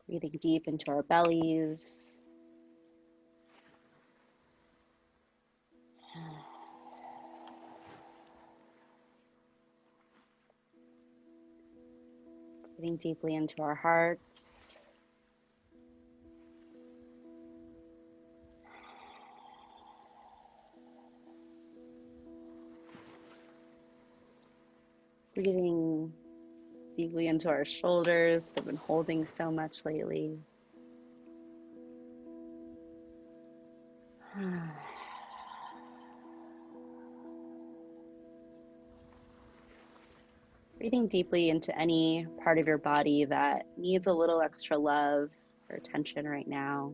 Breathing deep into our bellies. Breathing deeply into our hearts. Breathing deeply into our shoulders that have been holding so much lately. Breathing deeply into any part of your body that needs a little extra love or attention right now.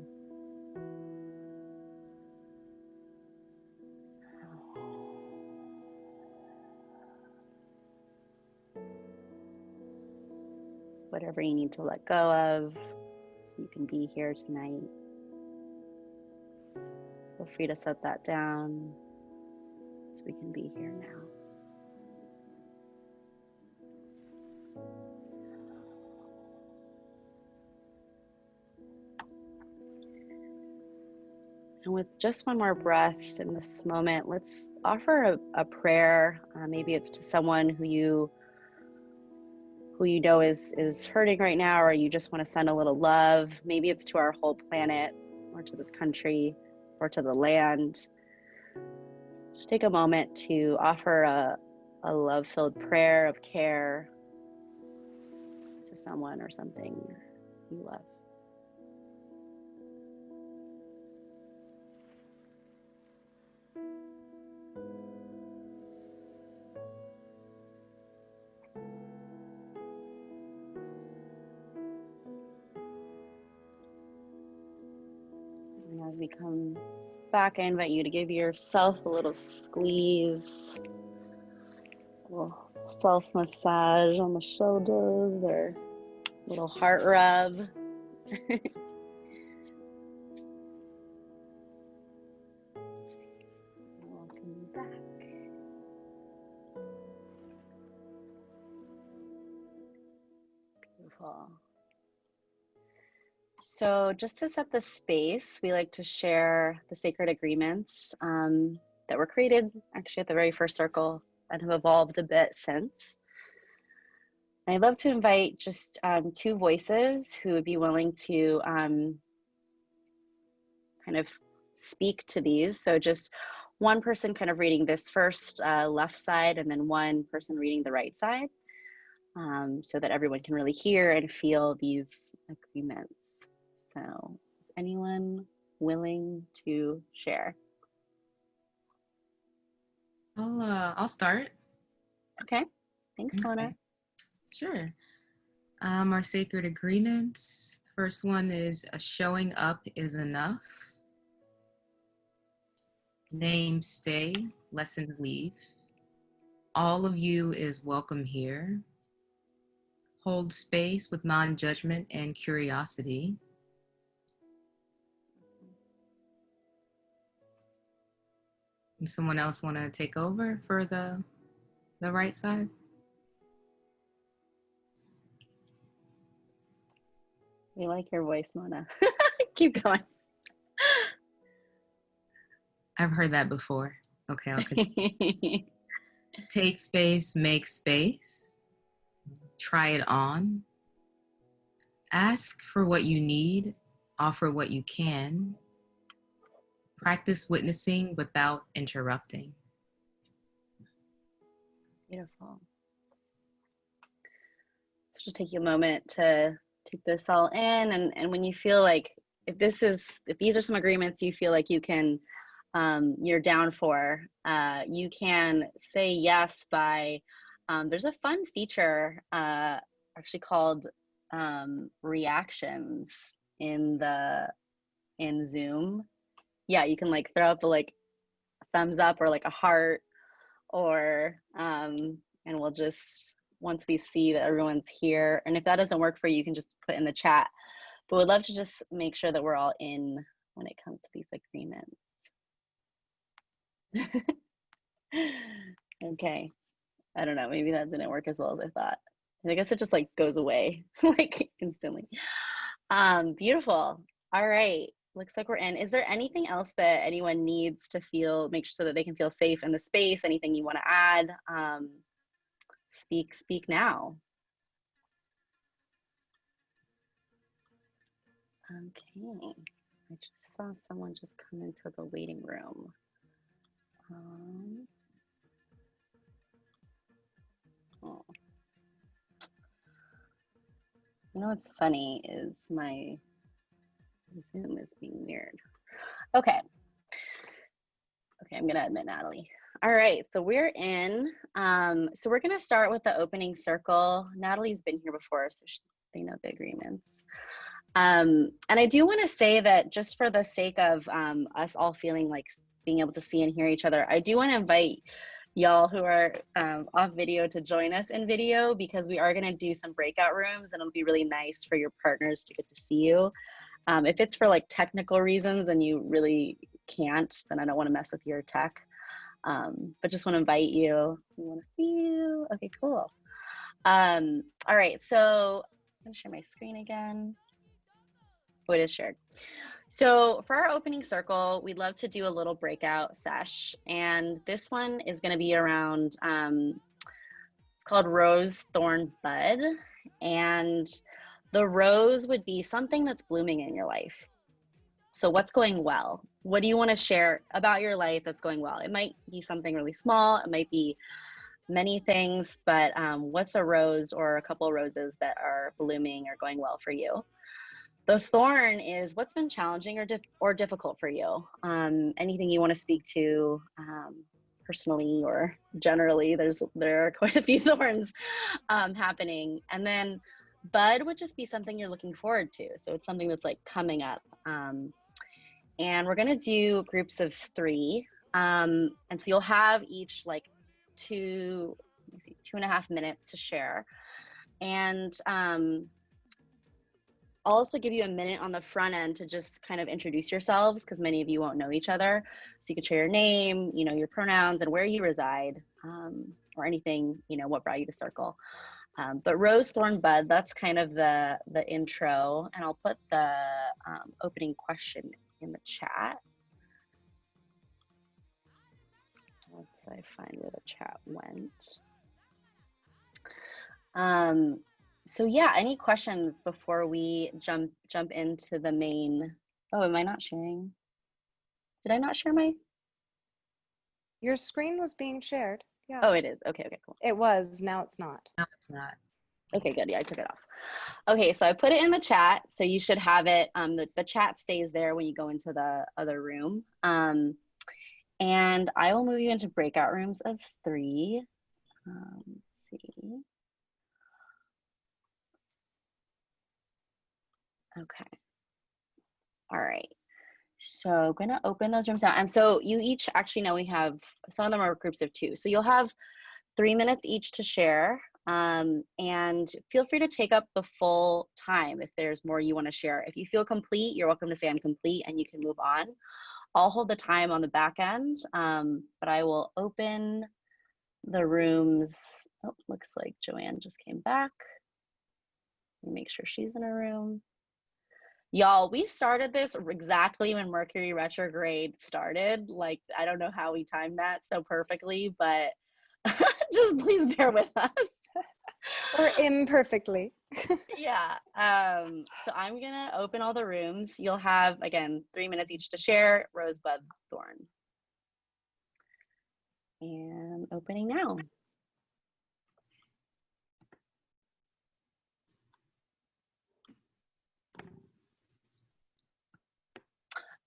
Whatever you need to let go of so you can be here tonight. Feel free to set that down so we can be here now. And with just one more breath in this moment, let's offer a prayer. Maybe it's to someone who you know is hurting right now, or you just want to send a little love. Maybe it's to our whole planet, or to this country, or to the land. Just take a moment to offer a love-filled prayer of care to someone or something you love. And as we come back, I invite you to give yourself a little squeeze, a little self massage on the shoulders, or a little heart rub. Welcome you back. Beautiful. So just to set the space, we like to share the sacred agreements that were created actually at the very first circle and have evolved a bit since. I'd love to invite just two voices who would be willing to kind of speak to these. So just one person kind of reading this first left side, and then one person reading the right side, so that everyone can really hear and feel these agreements. So is anyone willing to share? I'll start. Okay, thanks, Mona. Okay, sure. Our sacred agreements. First one is showing up is enough. Names stay, lessons leave. All of you is welcome here. Hold space with non-judgment and curiosity. And someone else want to take over for the right side? We like your voice, Mona. Keep going. I've heard that before. Okay, I'll continue. Take space, make space. Try it on. Ask for what you need, offer what you can. Practice witnessing without interrupting. Beautiful. So just take a moment to take this all in, and when you feel like if these are some agreements you feel like you can you're down for, you can say yes by there's a fun feature actually called reactions in Zoom. Yeah, you can like throw up a thumbs up or like a heart, or and we'll just, once we see that everyone's here, and if that doesn't work for you, you can just put in the chat, but we'd love to just make sure that we're all in when it comes to these agreements. Okay, I don't know, maybe that didn't work as well as I thought. I guess it just like goes away like instantly. Beautiful. All right. Looks like we're in. Is there anything else that anyone needs to feel, make sure that they can feel safe in the space? Anything you want to add? Speak now. Okay. I just saw someone just come into the waiting room. Oh. You know what's funny is my Zoom is being weird. Okay. Okay, I'm gonna admit Natalie. All right, so we're in. So we're gonna start with the opening circle. Natalie's been here before, so they know the agreements. And I do want to say that just for the sake of us all feeling like being able to see and hear each other, I do want to invite y'all who are off video to join us in video, because we are going to do some breakout rooms, and it'll be really nice for your partners to get to see you. If it's for like technical reasons and you really can't, then I don't want to mess with your tech. But just want to invite you. We want to see you. Okay, cool. All right, so I'm going to share my screen again. Oh, it is shared. So for our opening circle, we'd love to do a little breakout sesh. And this one is going to be around, it's called Rose, Thorn, Bud. And the rose would be something that's blooming in your life. So what's going well? What do you want to share about your life that's going well? It might be something really small. It might be many things, but what's a rose or a couple of roses that are blooming or going well for you? The thorn is what's been challenging or difficult for you. Anything you want to speak to personally or generally. There are quite a few thorns happening. And then bud would just be something you're looking forward to. So it's something that's like coming up. And we're gonna do groups of 3. And so you'll have each like 2.5 minutes to share. And I'll also give you a minute on the front end to just kind of introduce yourselves, because many of you won't know each other. So you could share your name, you know, your pronouns and where you reside, or anything, you know, what brought you to Circle. But Rose, Thorn, Bud, that's kind of the intro. And I'll put the opening question in the chat. Let's find where the chat went. So yeah, any questions before we jump into the main? Oh, am I not sharing? Did I not share my? Your screen was being shared. Yeah. Oh, it is. Okay, cool. It was. Now it's not. No, it's not. Okay, good. Yeah, I took it off. Okay, so I put it in the chat, so you should have it. The chat stays there when you go into the other room. And I will move you into breakout rooms of 3. Let's see. Okay. All right. So I'm going to open those rooms now. And so you each actually know we have, some of them are groups of 2. So you'll have 3 minutes each to share. And feel free to take up the full time if there's more you want to share. If you feel complete, you're welcome to say I'm complete and you can move on. I'll hold the time on the back end, but I will open the rooms. Oh, looks like Joanne just came back. Let me make sure she's in a room. Y'all, we started this exactly when Mercury retrograde started. Like, I don't know how we timed that so perfectly, but just please bear with us. Or imperfectly. Yeah. So I'm gonna open all the rooms. You'll have, again, 3 minutes each to share. Rosebud, Thorn. And opening now.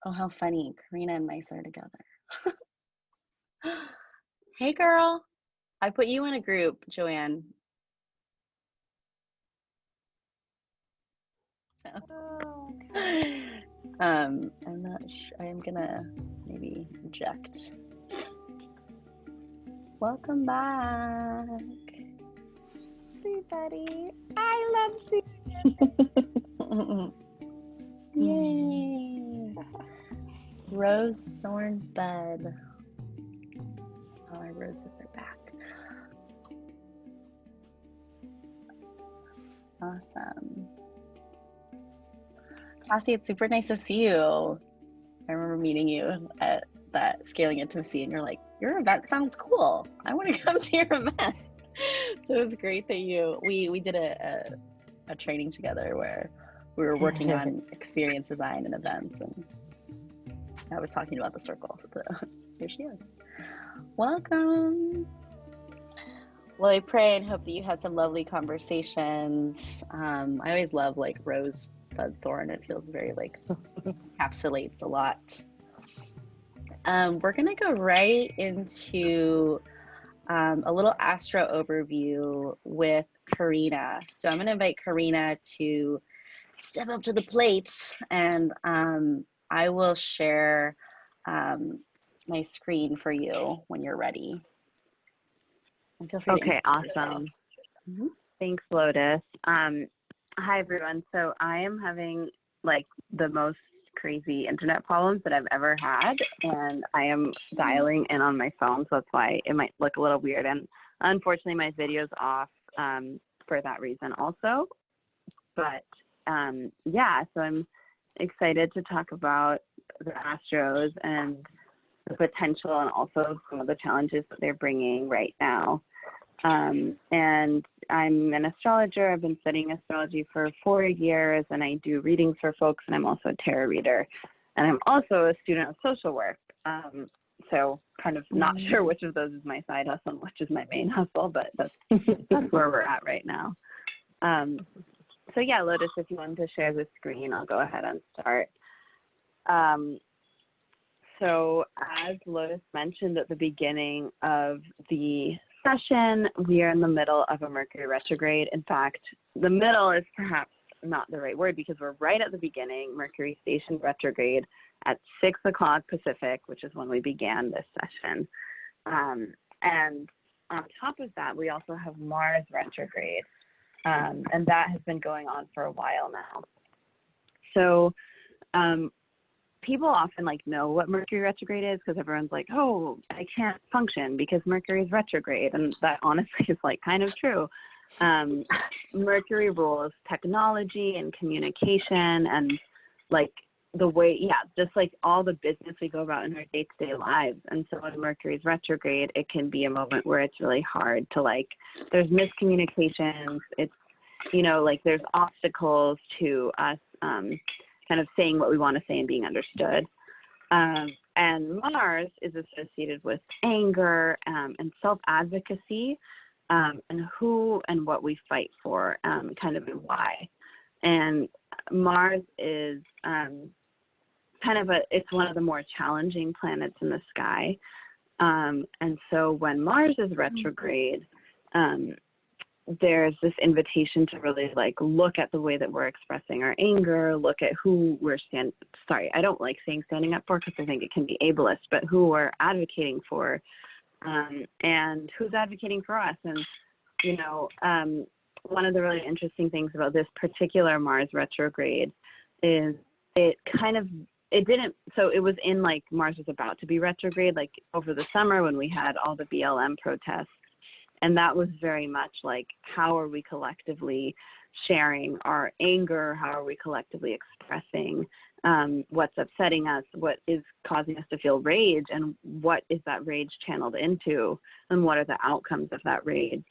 Oh, how funny. Karina and Mice are together. Hey, girl. I put you in a group, Joanne. Oh, okay. I'm not sure. I am gonna maybe eject. Welcome back. Hey, buddy. I love seeing Yay. Rose, Thorn, Bud. Oh, our roses are back. Awesome. Cassie, it's super nice to see you. I remember meeting you at that Scaling Intimacy, and you're like, your event sounds cool. I want to come to your event. So it was great that we did a training together where we were working on experience design and events, and I was talking about the circle. So here she is. Welcome. Well, I pray and hope that you had some lovely conversations. I always love like rose bud thorn. It feels very like encapsulates a lot. We're gonna go right into a little astro overview with Karina. So I'm gonna invite Karina to step up to the plate, and I will share my screen for you when you're ready. And feel free to Okay, awesome. Mm-hmm. Thanks, Lotus. Hi, everyone. So I am having like the most crazy internet problems that I've ever had, and I am dialing in on my phone, so that's why it might look a little weird. And unfortunately, my video's off for that reason also. But yeah, so I'm excited to talk about the Astros and the potential and also some of the challenges that they're bringing right now. And I'm an astrologer. I've been studying astrology for 4 years, and I do readings for folks, and I'm also a tarot reader. And I'm also a student of social work. So kind of not sure which of those is my side hustle and which is my main hustle, but that's where we're at right now. So yeah, Lotus, if you want to share the screen, I'll go ahead and start. So as Lotus mentioned at the beginning of the session, we are in the middle of a Mercury retrograde. In fact, the middle is perhaps not the right word because we're right at the beginning. Mercury stationed retrograde at 6 o'clock Pacific, which is when we began this session. And on top of that, we also have Mars retrograde. And that has been going on for a while now. So people often like know what Mercury retrograde is because everyone's like, oh, I can't function because Mercury is retrograde. And that honestly is like kind of true. Mercury rules technology and communication and like the way, just like all the business we go about in our day-to-day lives. And so when Mercury is retrograde, it can be a moment where it's really hard to like, there's miscommunications. It's, you know, like there's obstacles to us kind of saying what we want to say and being understood. And Mars is associated with anger and self-advocacy and who and what we fight for, kind of and why. And Mars is it's one of the more challenging planets in the sky. And so when Mars is retrograde, there's this invitation to really like look at the way that we're expressing our anger, look at who we're I don't like saying standing up for because I think it can be ableist, but who we're advocating for, and who's advocating for us. And, you know, one of the really interesting things about this particular Mars retrograde is it was in like Mars was about to be retrograde, like over the summer when we had all the BLM protests. And that was very much like, how are we collectively sharing our anger? How are we collectively expressing what's upsetting us? What is causing us to feel rage? And what is that rage channeled into? And what are the outcomes of that rage?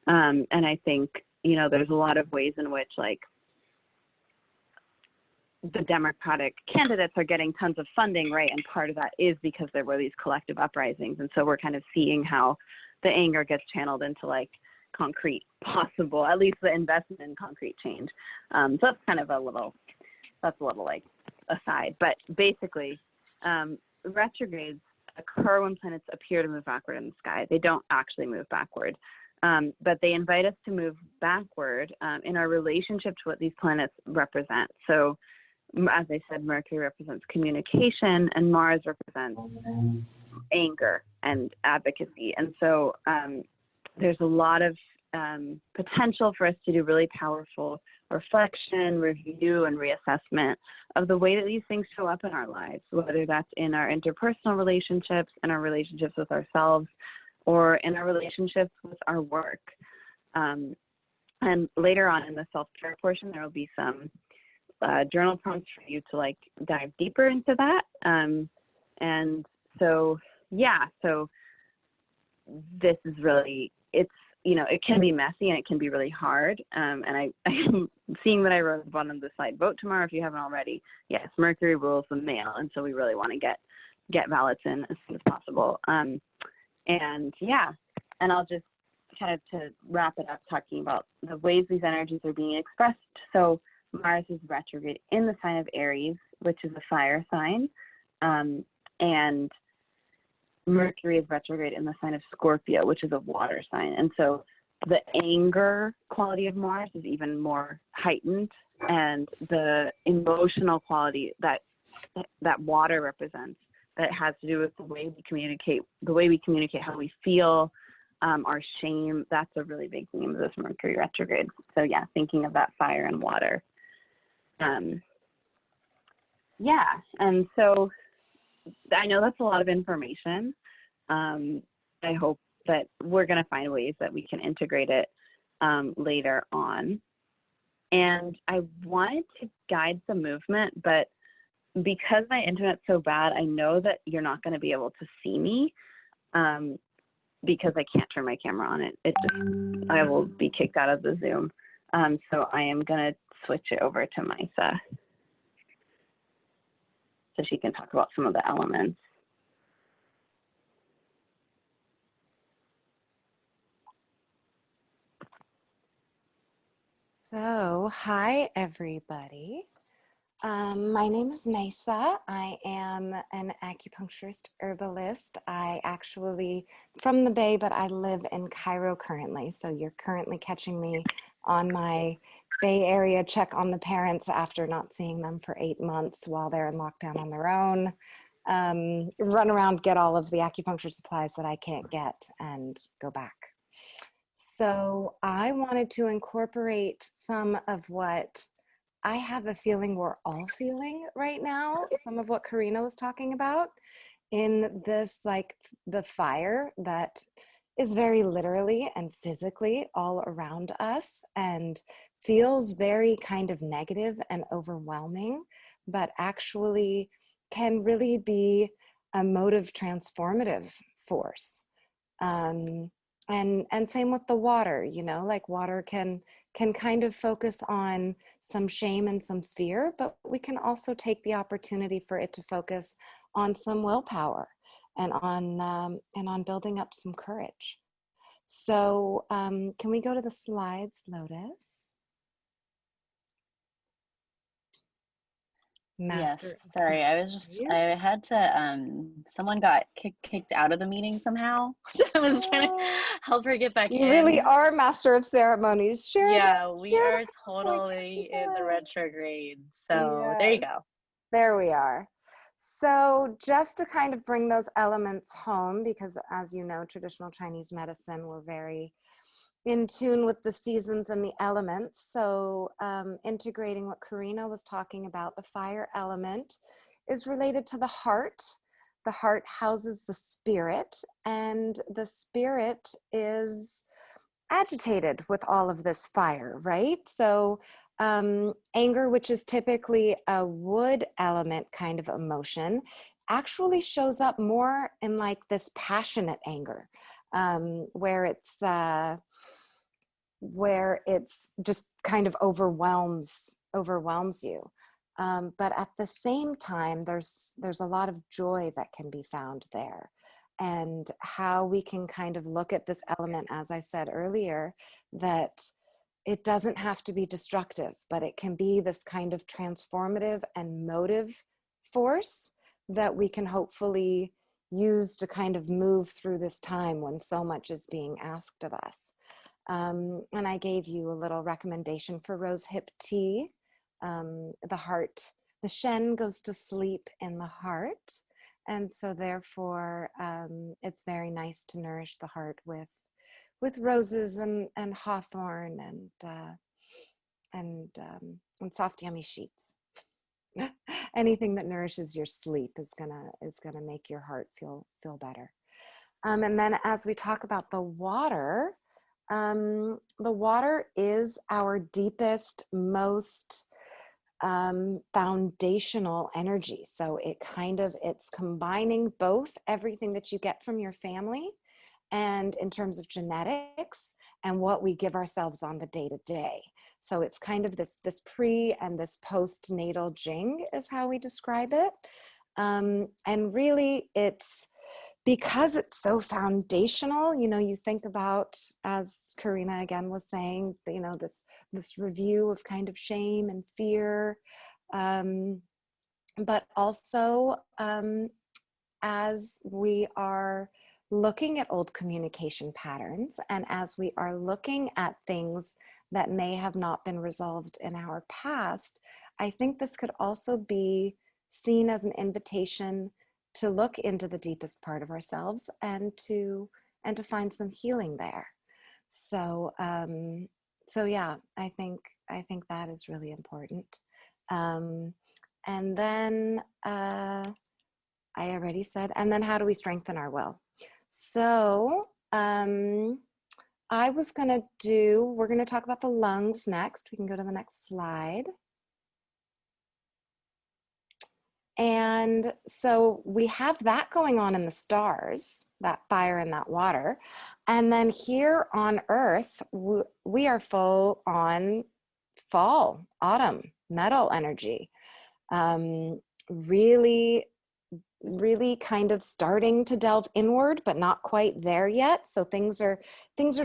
And I think, you know, there's a lot of ways in which like the Democratic candidates are getting tons of funding, right? And part of that is because there were these collective uprisings. And so we're kind of seeing how the anger gets channeled into like concrete possible, at least the investment in concrete change. So that's kind of a little like aside, but basically retrogrades occur when planets appear to move backward in the sky. They don't actually move backward, but they invite us to move backward in our relationship to what these planets represent. So as I said, Mercury represents communication and Mars represents anger and advocacy. And so there's a lot of potential for us to do really powerful reflection, review, and reassessment of the way that these things show up in our lives, whether that's in our interpersonal relationships, in our relationships with ourselves, or in our relationships with our work. And later on in the self-care portion, there will be some journal prompts for you to like dive deeper into that. And so, yeah, so this is really, it's, you know, it can be messy and it can be really hard. And I'm seeing that I wrote at the bottom of the slide, vote tomorrow if you haven't already. Yes, Mercury rules the mail. And so we really want to get ballots in as soon as possible. And yeah, and I'll just kind of to wrap it up talking about the ways these energies are being expressed. So Mars is retrograde in the sign of Aries, which is a fire sign. And Mercury is retrograde in the sign of Scorpio, which is a water sign. And so the anger quality of Mars is even more heightened, and the emotional quality that water represents, that has to do with the way we communicate how we feel, our shame. That's a really big theme of this Mercury retrograde. So yeah, thinking of that fire and water. Yeah, and so I know that's a lot of information. I hope that we're going to find ways that we can integrate it later on. And I wanted to guide the movement, but because my internet's so bad, I know that you're not going to be able to see me because I can't turn my camera on. I will be kicked out of the Zoom. So I am going to switch it over to Misa so she can talk about some of the elements. So, hi everybody. My name is Mesa. I am an acupuncturist herbalist. I actually from the Bay, but I live in Cairo currently. So you're currently catching me on my Bay Area check on the parents after not seeing them for 8 months while they're in lockdown on their own. Run around, get all of the acupuncture supplies that I can't get, and go back. So I wanted to incorporate some of what I have a feeling we're all feeling right now, some of what Karina was talking about in this, like the fire that is very literally and physically all around us and feels very kind of negative and overwhelming, but actually can really be a motive transformative force. And same with the water, you know, like water can kind of focus on some shame and some fear, but we can also take the opportunity for it to focus on some willpower and on building up some courage. So can we go to the slides, Lotus? Master. Yes, sorry. I had to, someone got kicked out of the meeting somehow. So I was trying to help her get back in. You really are master of ceremonies. Yeah, we are totally in the retrograde. So there you go. There we are. So just to kind of bring those elements home, because as you know, traditional Chinese medicine, we're very in tune with the seasons and the elements. So integrating what Karina was talking about, the fire element is related to the heart. The heart houses the spirit, and the spirit is agitated with all of this fire, right? So anger, which is typically a wood element kind of emotion, actually shows up more in like this passionate anger, where it's just kind of overwhelms you. But at the same time, there's a lot of joy that can be found there. And how we can kind of look at this element, as I said earlier, that it doesn't have to be destructive, but it can be this kind of transformative and motive force that we can hopefully use to kind of move through this time when so much is being asked of us. And I gave you a little recommendation for rose hip tea. The Shen goes to sleep in the heart. And so therefore, it's very nice to nourish the heart with roses and hawthorn and soft, yummy sheets. Anything that nourishes your sleep is gonna make your heart feel better. And then as we talk about the water is our deepest, most foundational energy. So it's combining both everything that you get from your family and in terms of genetics and what we give ourselves on the day to day. So it's kind of this pre and this postnatal jing is how we describe it. And really it's because it's so foundational. You think about, as Karina again was saying, this review of kind of shame and fear, but also as we are looking at old communication patterns and as we are looking at things that may have not been resolved in our past, I think this could also be seen as an invitation to look into the deepest part of ourselves and to find some healing there. So yeah, I think that is really important. And then I already said, and then how do we strengthen our will? So we're going to talk about the lungs next. We can go to the next slide. And so we have that going on in the stars, that fire and that water. And then here on Earth, we are full on fall, autumn, metal energy. Really kind of starting to delve inward, but not quite there yet. So things are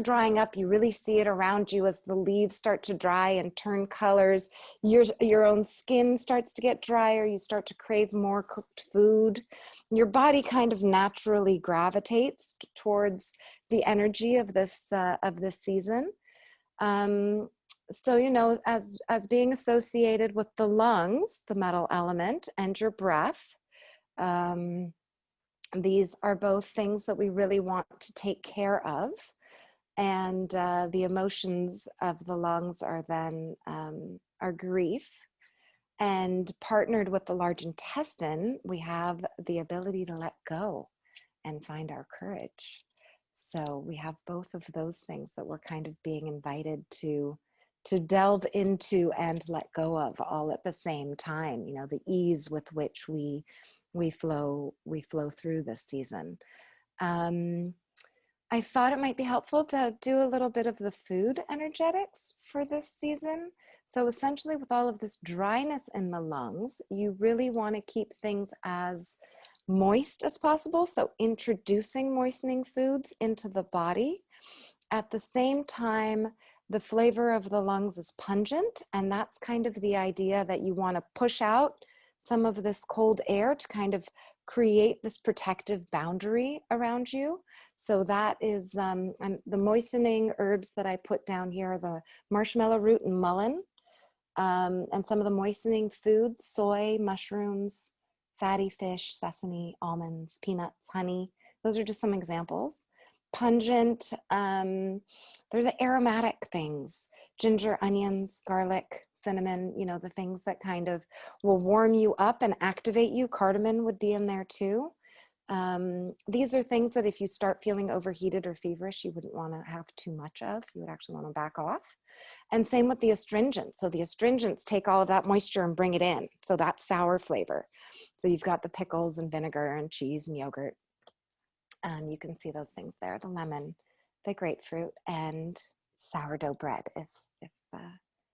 drying up. You really see it around you as the leaves start to dry and turn colors. Your own skin starts to get drier. You start to crave more cooked food. Your body kind of naturally gravitates towards the energy of this season. So as being associated with the lungs, the metal element, and your breath. These are both things that we really want to take care of. And the emotions of the lungs are then our grief. And partnered with the large intestine, we have the ability to let go and find our courage. So we have both of those things that we're kind of being invited to delve into and let go of all at the same time. The ease with which we flow through this season. I thought it might be helpful to do a little bit of the food energetics for this season. So essentially, with all of this dryness in the lungs, you really want to keep things as moist as possible. So introducing moistening foods into the body. At the same time, the flavor of the lungs is pungent, and that's kind of the idea that you want to push out some of this cold air to kind of create this protective boundary around you. So that is and the moistening herbs that I put down here, the marshmallow root and mullein, and some of the moistening foods, soy, mushrooms, fatty fish, sesame, almonds, peanuts, honey. Those are just some examples. Pungent, there's the aromatic things, ginger, onions, garlic, cinnamon, the things that kind of will warm you up and activate you. Cardamom would be in there too. These are things that if you start feeling overheated or feverish, you wouldn't want to have too much of. You would actually want to back off. And same with the astringents. So the astringents take all of that moisture and bring it in. So that's sour flavor. So you've got the pickles and vinegar and cheese and yogurt. You can see those things there, the lemon, the grapefruit, and sourdough bread,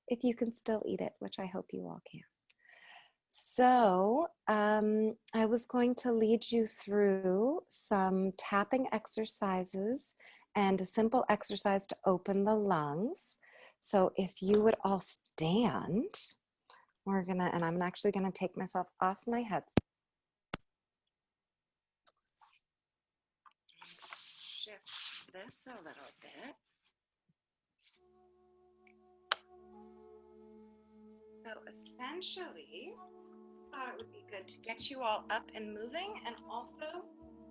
if you can still eat it, which I hope you all can. So I was going to lead you through some tapping exercises and a simple exercise to open the lungs. So if you would all stand, and I'm actually gonna take myself off my headset. Shift this a little bit. So essentially, I thought it would be good to get you all up and moving, and also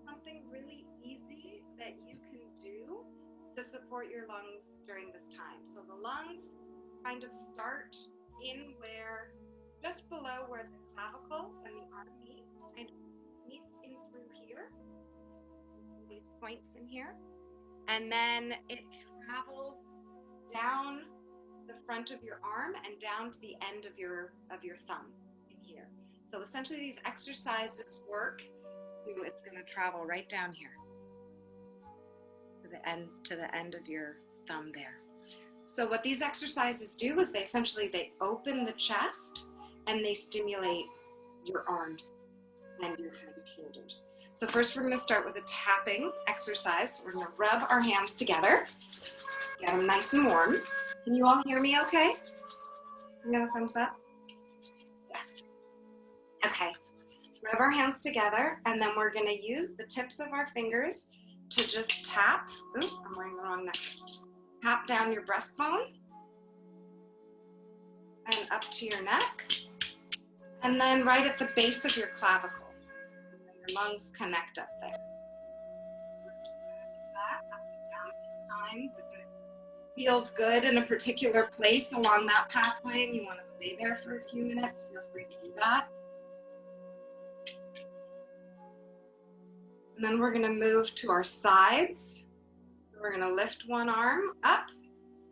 something really easy that you can do to support your lungs during this time. So the lungs kind of start just below where the clavicle and the arm meet, kind of meets in through here, these points in here. And then it travels down the front front of your arm and down to the end of your thumb in here. So essentially these exercises work. It's going to travel right down here to the end of your thumb there. So what these exercises do is they open the chest and they stimulate your arms and your head and shoulders. So first we're going to start with a tapping exercise. We're going to rub our hands together, get them nice and warm. Can you all hear me okay? Can you have a thumbs up? Yes. Okay. Rub our hands together, and then we're going to use the tips of our fingers to just tap. Ooh, I'm wearing the wrong necklace. Tap down your breastbone and up to your neck, and then right at the base of your clavicle. Your lungs connect up there. We're just going to do that up and down a few times. If it feels good in a particular place along that pathway and you want to stay there for a few minutes, feel free to do that. And then we're going to move to our sides. We're going to lift one arm up,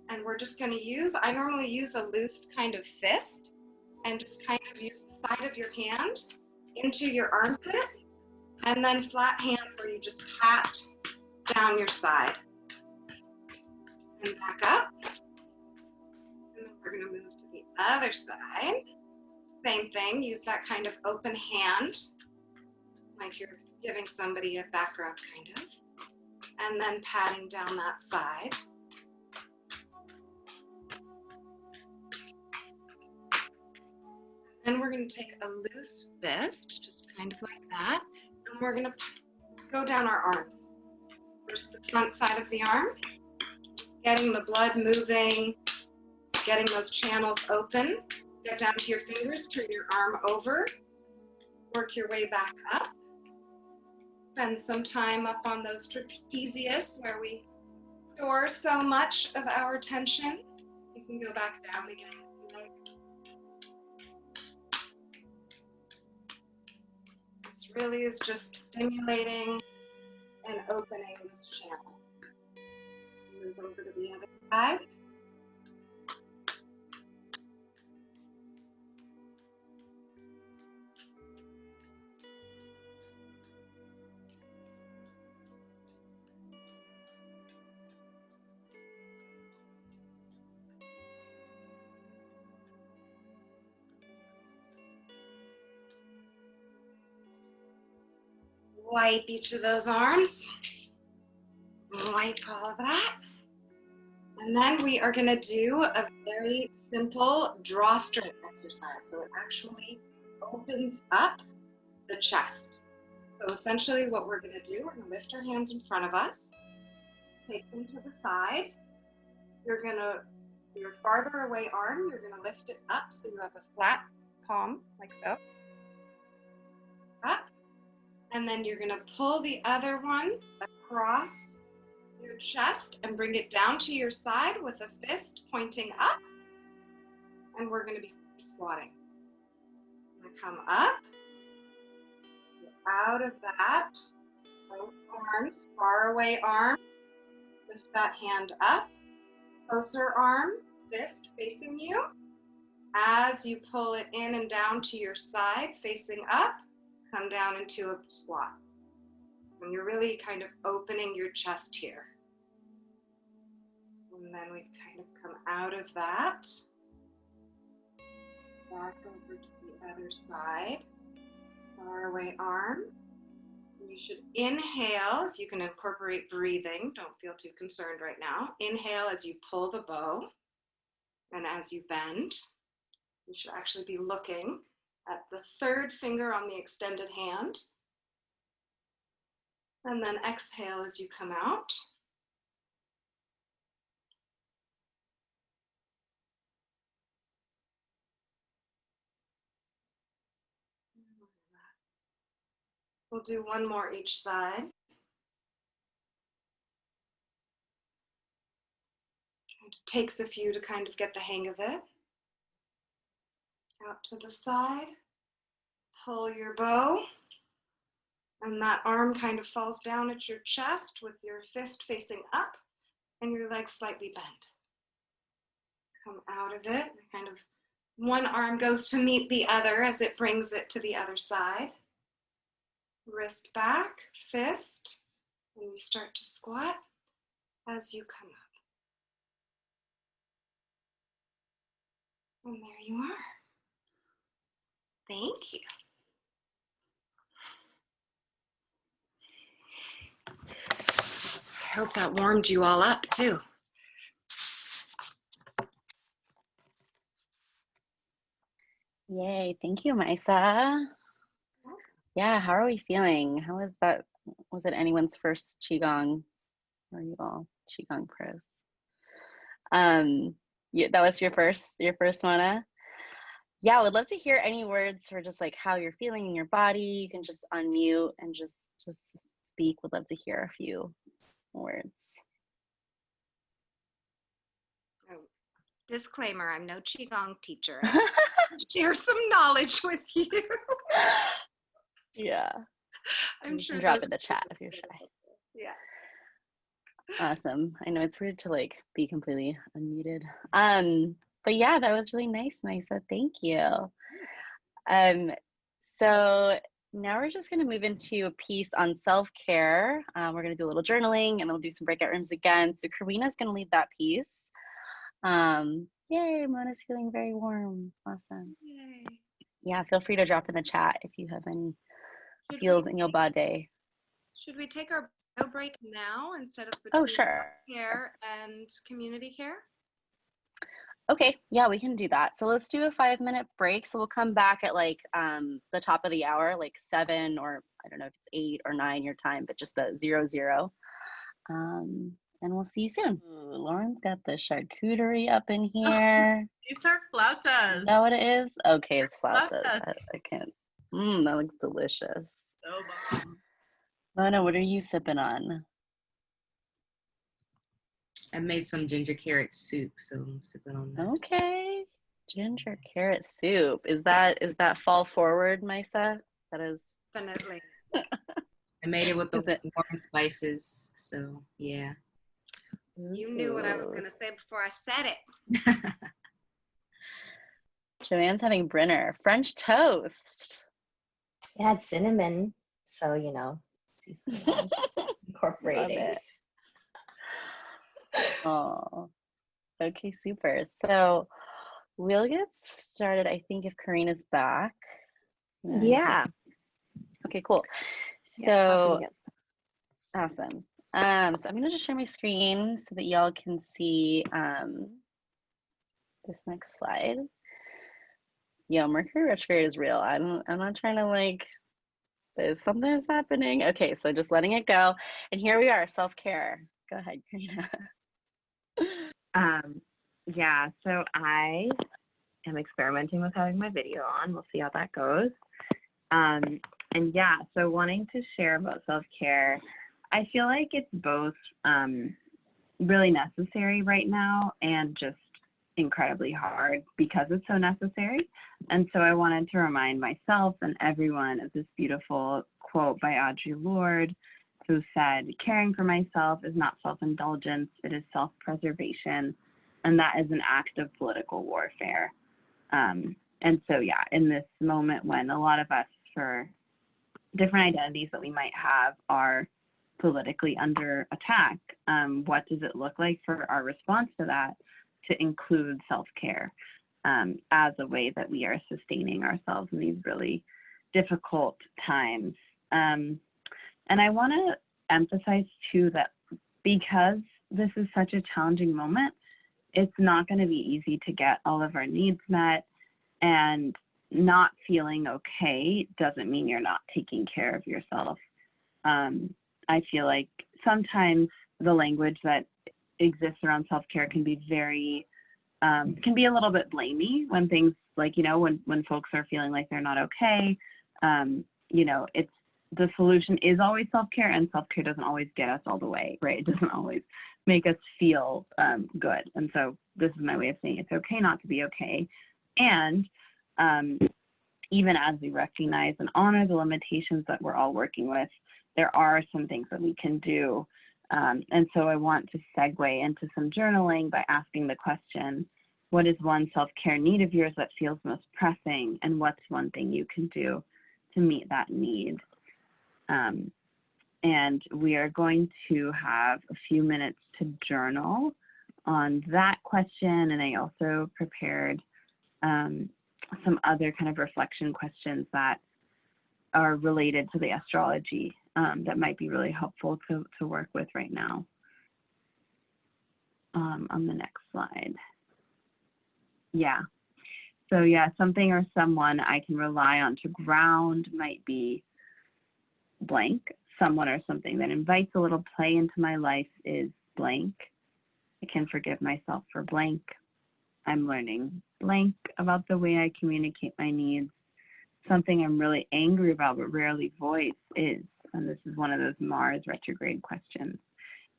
and we're just going to I normally use a loose kind of fist, and just kind of use the side of your hand into your armpit, and then flat hand where you just pat down your side. And back up. And then we're going to move to the other side. Same thing, use that kind of open hand, like you're giving somebody a back rub kind of, and then patting down that side. Then we're going to take a loose fist, just kind of like that, and we're going to go down our arms. First the front side of the arm, just getting the blood moving, getting those channels open. Get down to your fingers, turn your arm over, work your way back up. Spend some time up on those trapezius where we store so much of our tension. You can go back down again if you like. This really is just stimulating and opening this channel. Move over to the other side. Wipe each of those arms. Wipe all of that. And then we are going to do a very simple drawstring exercise. So it actually opens up the chest. So essentially what we're going to do, we're going to lift our hands in front of us, take them to the side. Your farther away arm, you're going to lift it up so you have a flat palm, like so. Up. And then you're going to pull the other one across your chest and bring it down to your side with a fist pointing up. And we're going to be squatting. We're going to come up, get out of that, both arms, far away arm, lift that hand up, closer arm, fist facing you. As you pull it in and down to your side, facing up, come down into a squat. And you're really kind of opening your chest here. And then we kind of come out of that, back over to the other side, far away arm. And you should inhale, if you can incorporate breathing, don't feel too concerned right now. Inhale as you pull the bow, and as you bend, you should actually be looking at the third finger on the extended hand. And then exhale as you come out. We'll do one more each side. It takes a few to kind of get the hang of it. Out to the side, pull your bow, and that arm kind of falls down at your chest with your fist facing up and your legs slightly bent. come out of it. Kind of one arm goes to meet the other as it brings it to the other side. Wrist back, fist, and you start to squat as you come up. And there you are. Thank you. I hope that warmed you all up too. Yay, thank you, Maisa. Yeah, how are we feeling? How was that? Was it anyone's first Qigong? Or are you all Qigong pros? That was your first one? Yeah, I would love to hear any words for just like how you're feeling in your body. You can just unmute and just speak. Would love to hear a few words. Disclaimer, I'm no Qigong teacher. I just share some knowledge with you. Yeah. I'm sure drop in the chat if you're shy. Yeah. Awesome. I know it's weird to like be completely unmuted. But yeah, that was really nice, Maisa. Thank you. So now we're just gonna move into a piece on self-care. We're gonna do a little journaling and then we'll do some breakout rooms again. So Karina's gonna lead that piece. Yay, Mona's feeling very warm. Awesome. Yay. Yeah, feel free to drop in the chat if you have any feels in your body. Should we take our break now instead of between sure. Care and community care? Okay, yeah, we can do that. So let's do a 5-minute break. So we'll come back at like the top of the hour, like 7 or I don't know if it's 8 or 9 your time, but just the 00. And we'll see you soon. Ooh, Lauren's got the charcuterie up in here. These are flautas. Is that what it is? Okay, it's flautas. I can't. That looks delicious. So bomb. Mona, what are you sipping on? I made some ginger carrot soup, so I'm sipping on that. Okay, ginger carrot soup. Is that fall forward, Maisa? That is definitely. I made it with the warm spices, so yeah. You knew what I was gonna say before I said it. Joanne's having Brenner French toast. It had cinnamon, so you know, incorporating. Oh, okay, super. So we'll get started. I think if Karina's back. Yeah. Okay, cool. So awesome. So I'm gonna just share my screen so that y'all can see this next slide. Yo, Mercury retrograde is real. I'm not trying to like, there's something that's happening. Okay, so just letting it go. And here we are, self-care. Go ahead, Karina. Yeah, so I am experimenting with having my video on. We'll see how that goes. And yeah, so wanting to share about self-care, I feel like it's both really necessary right now and just incredibly hard because it's so necessary. And so I wanted to remind myself and everyone of this beautiful quote by Audre Lorde, who said, "Caring for myself is not self-indulgence, it is self-preservation, and that is an act of political warfare." And so, yeah, in this moment when a lot of us, for different identities that we might have, are politically under attack, what does it look like for our response to that to include self-care as a way that we are sustaining ourselves in these really difficult times? And I want to emphasize too that because this is such a challenging moment, it's not going to be easy to get all of our needs met, and not feeling okay doesn't mean you're not taking care of yourself. I feel like sometimes the language that exists around self-care can be very, can be a little bit blamey when things like, you know, when folks are feeling like they're not okay, you know, it's, the solution is always self-care, and self-care doesn't always get us all the way, right? It doesn't always make us feel good. And so this is my way of saying it's okay not to be okay. And even as we recognize and honor the limitations that we're all working with, there are some things that we can do. And so I want to segue into some journaling by asking the question, what is one self-care need of yours that feels most pressing, and what's one thing you can do to meet that need? And we are going to have a few minutes to journal on that question. And I also prepared some other kind of reflection questions that are related to the astrology that might be really helpful to work with right now. On the next slide. Yeah. So yeah, something or someone I can rely on to ground might be blank. Someone or something that invites a little play into my life is blank. I can forgive myself for blank. I'm learning blank about the way I communicate my needs. Something I'm really angry about but rarely voice is, and this is one of those Mars retrograde questions.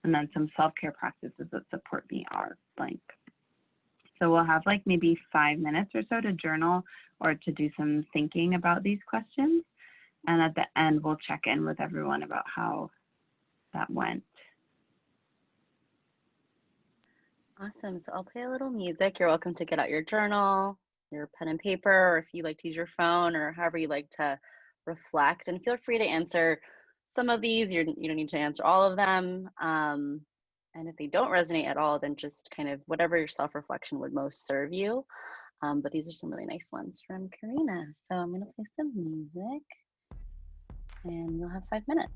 And then some self-care practices that support me are blank. So we'll have like maybe 5 minutes or so to journal or to do some thinking about these questions. And at the end, we'll check in with everyone about how that went. Awesome. So I'll play a little music. You're welcome to get out your journal, your pen and paper, or if you like to use your phone, or however you like to reflect. And feel free to answer some of these. You don't need to answer all of them. And if they don't resonate at all, then just kind of whatever your self-reflection would most serve you. But these are some really nice ones from Karina. So I'm going to play some music, and you'll have 5 minutes.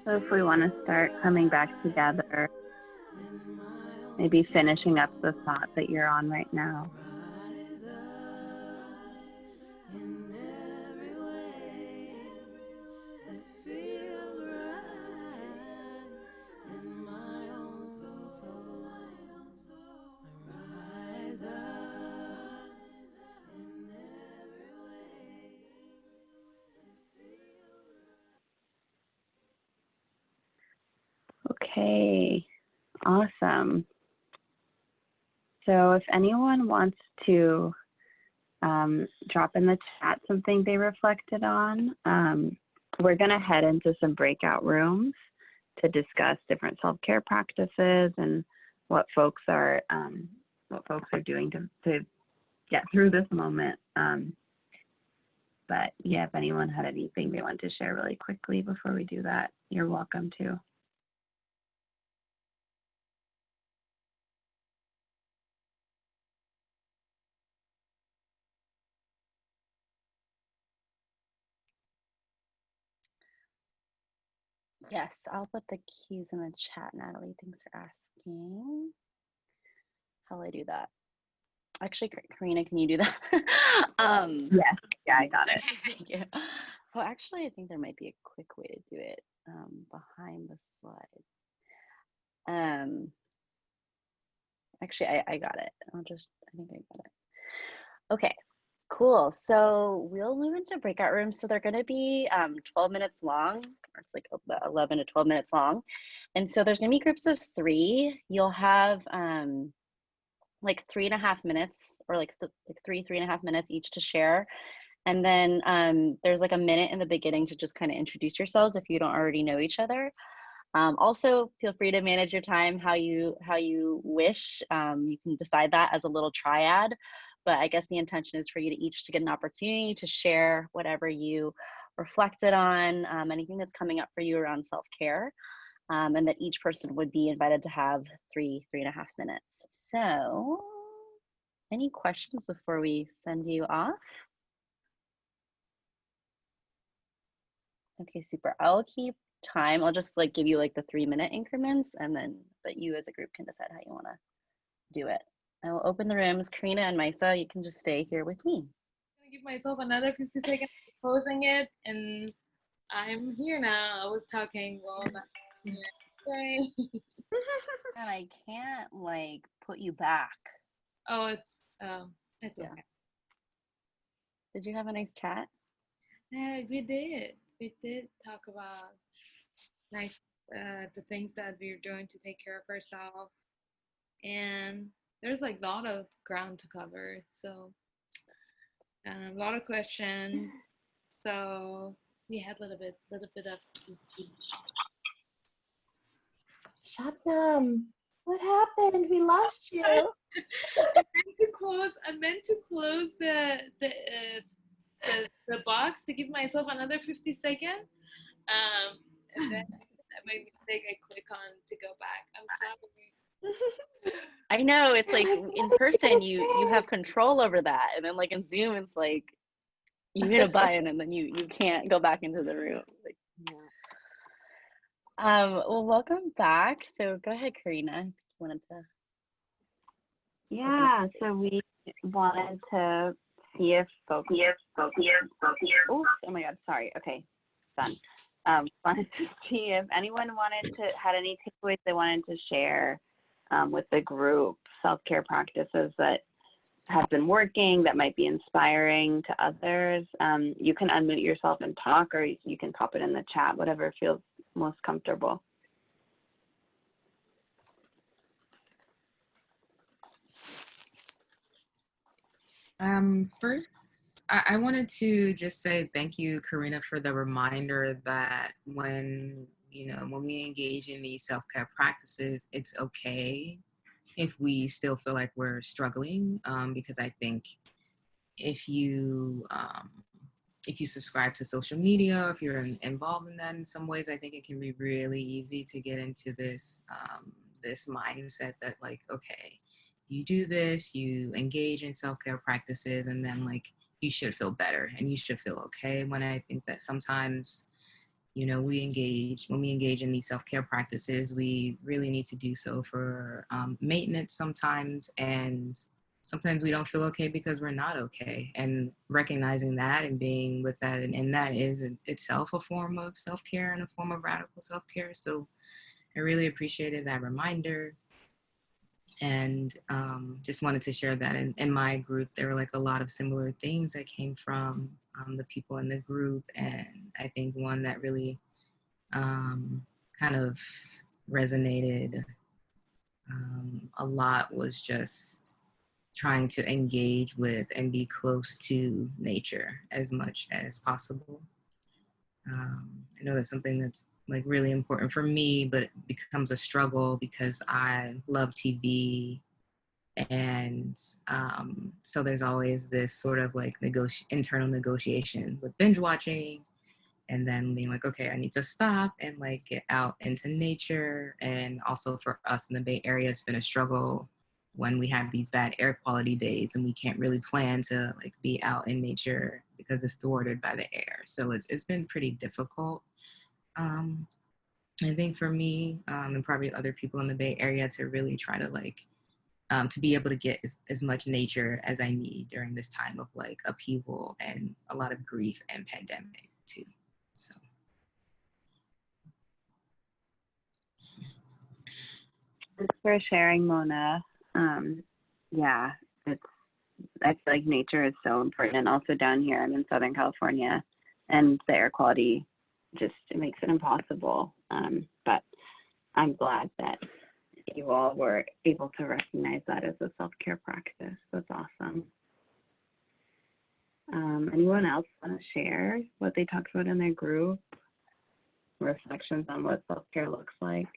So if we want to start coming back together, maybe finishing up the thought that you're on right now. Okay, awesome. So if anyone wants to drop in the chat something they reflected on, we're going to head into some breakout rooms to discuss different self-care practices and what folks are doing to get through this moment. But yeah, if anyone had anything they want to share really quickly before we do that, you're welcome to. Yes, I'll put the keys in the chat, Natalie. Thanks for asking. How will I do that? Actually, Karina, can you do that? Yes, yeah, I got it. Okay, thank you. Well, actually, I think there might be a quick way to do it behind the slide. Actually, I got it. I think I got it. Okay, cool. So we'll move into breakout rooms. So they're going to be 12 minutes long, or it's like 11 to 12 minutes long. And so there's going to be groups of 3. You'll have like 3.5 minutes, or like 3.5 minutes each to share. And then there's like a minute in the beginning to just kind of introduce yourselves if you don't already know each other. Also, feel free to manage your time how you wish. You can decide that as a little triad, but I guess the intention is for you to each to get an opportunity to share whatever you reflected on, anything that's coming up for you around self-care, and that each person would be invited to have 3.5 minutes. So, any questions before we send you off? Okay, super. I'll keep time. I'll just like give you like the 3-minute increments, and then but you as a group can decide how you want to do it. I will open the rooms. Karina and Maisa, you can just stay here with me. I'm gonna give myself another 50 seconds closing it, and I'm here now. I was talking, well, not okay. And I can't like put you back. Oh, it's okay. Did you have a nice chat? Yeah, we did talk about nice the things that we're doing to take care of ourselves, and there's like a lot of ground to cover, so a lot of questions, so we had a little bit of each. Shabnam, what happened? We lost you. I meant to close the box to give myself another 50 seconds. And then I made a mistake. I click on to go back. I'm sorry. I know, it's like in person you have control over that, and then like in Zoom it's like you hit a button and then you can't go back into the room. Like, well, welcome back. So go ahead, Karina. If you wanted to. Yeah, so we wanted to see if folks. Oh my God, sorry. Okay, done. Wanted to see if anyone had any takeaways they wanted to share with the group, self-care practices that have been working, that might be inspiring to others. You can unmute yourself and talk, or you can pop it in the chat, whatever feels most comfortable. First, I wanted to just say thank you, Karina, for the reminder that when we engage in these self-care practices, it's okay if we still feel like we're struggling, because I think if you subscribe to social media, if you're involved in that in some ways, I think it can be really easy to get into this this mindset that like, okay, you do this, you engage in self-care practices, and then like you should feel better and you should feel okay, when I think that sometimes you know, when we engage in these self-care practices, we really need to do so for maintenance sometimes, and sometimes we don't feel okay because we're not okay. And recognizing that and being with that, and that is in itself a form of self-care and a form of radical self-care. So I really appreciated that reminder, and just wanted to share that. In my group, there were like a lot of similar themes that came from the people in the group, and I think one that really kind of resonated a lot was just trying to engage with and be close to nature as much as possible. I know that's something that's like really important for me, but it becomes a struggle because I love TV. And so there's always this sort of like internal negotiation with binge watching, and then being like, okay, I need to stop and like get out into nature. And also for us in the Bay Area, it's been a struggle when we have these bad air quality days and we can't really plan to like be out in nature because it's thwarted by the air. So it's been pretty difficult. I think for me and probably other people in the Bay Area to really try to like to be able to get as much nature as I need during this time of like upheaval and a lot of grief and pandemic too. So. Thanks for sharing, Mona. Yeah, it's, I feel like nature is so important, and also down here, I'm in Southern California, and the air quality just, it makes it impossible. But I'm glad that you all were able to recognize that as a self-care practice. That's awesome. Anyone else want to share what they talked about in their group? Reflections on what self-care looks like?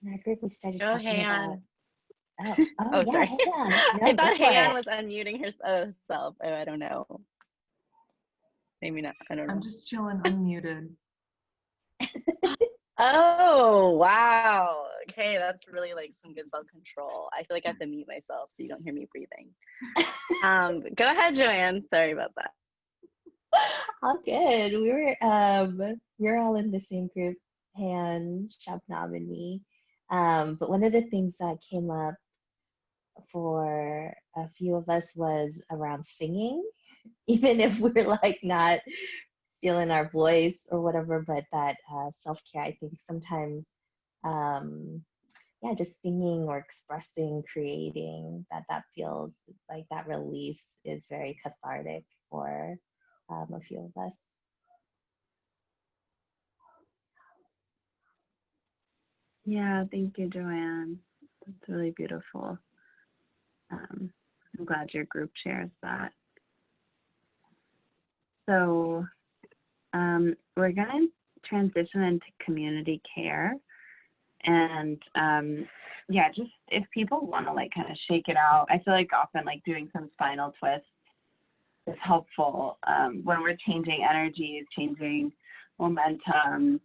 In our group, we started Go, talking about. Han. Oh, yeah, Sorry. hang on. I No, go thought for Han it. was unmuting herself. Oh, I don't know. Maybe not. I don't know. I'm just chilling unmuted. Oh, wow. Okay, that's really like some good self-control. I feel like I have to mute myself so you don't hear me breathing. Go ahead, Joanne. Sorry about that. All good. We were all in the same group, Han, Shabnam, and me. But one of the things that came up for a few of us was around singing, even if we're like not feeling our voice or whatever, but that self-care, I think sometimes, yeah, just singing or expressing, creating, that feels like that release is very cathartic for a few of us. Yeah, thank you, Joanne. That's really beautiful. I'm glad your group shares that. So we're going to transition into community care. And yeah, just if people want to like kind of shake it out, I feel like often like doing some spinal twists is helpful when we're changing energies, changing momentum.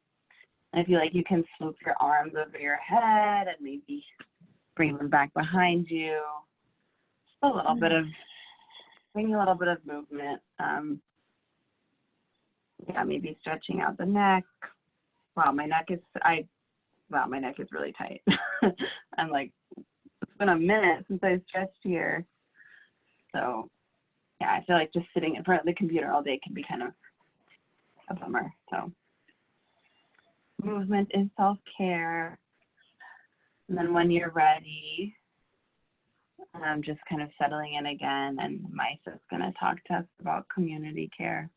I feel like you can swoop your arms over your head and maybe bring them back behind you. Just a little bit of, bring a little bit of movement. Yeah, maybe stretching out the neck. Wow, my neck is really tight. I'm like, it's been a minute since I stretched here. So yeah, I feel like just sitting in front of the computer all day can be kind of a bummer. So movement is self-care. And then when you're ready, just kind of settling in again, and Maisa's going to talk to us about community care.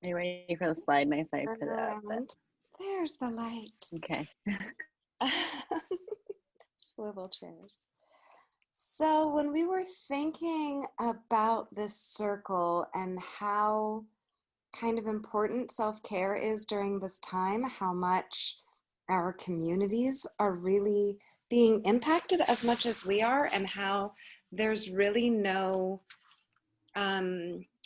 Are you ready for the slide, Maisa? I put it up. Around. There's the light. Okay. Swivel chairs. So when we were thinking about this circle and how kind of important self-care is during this time, how much our communities are really being impacted as much as we are, and how there's really no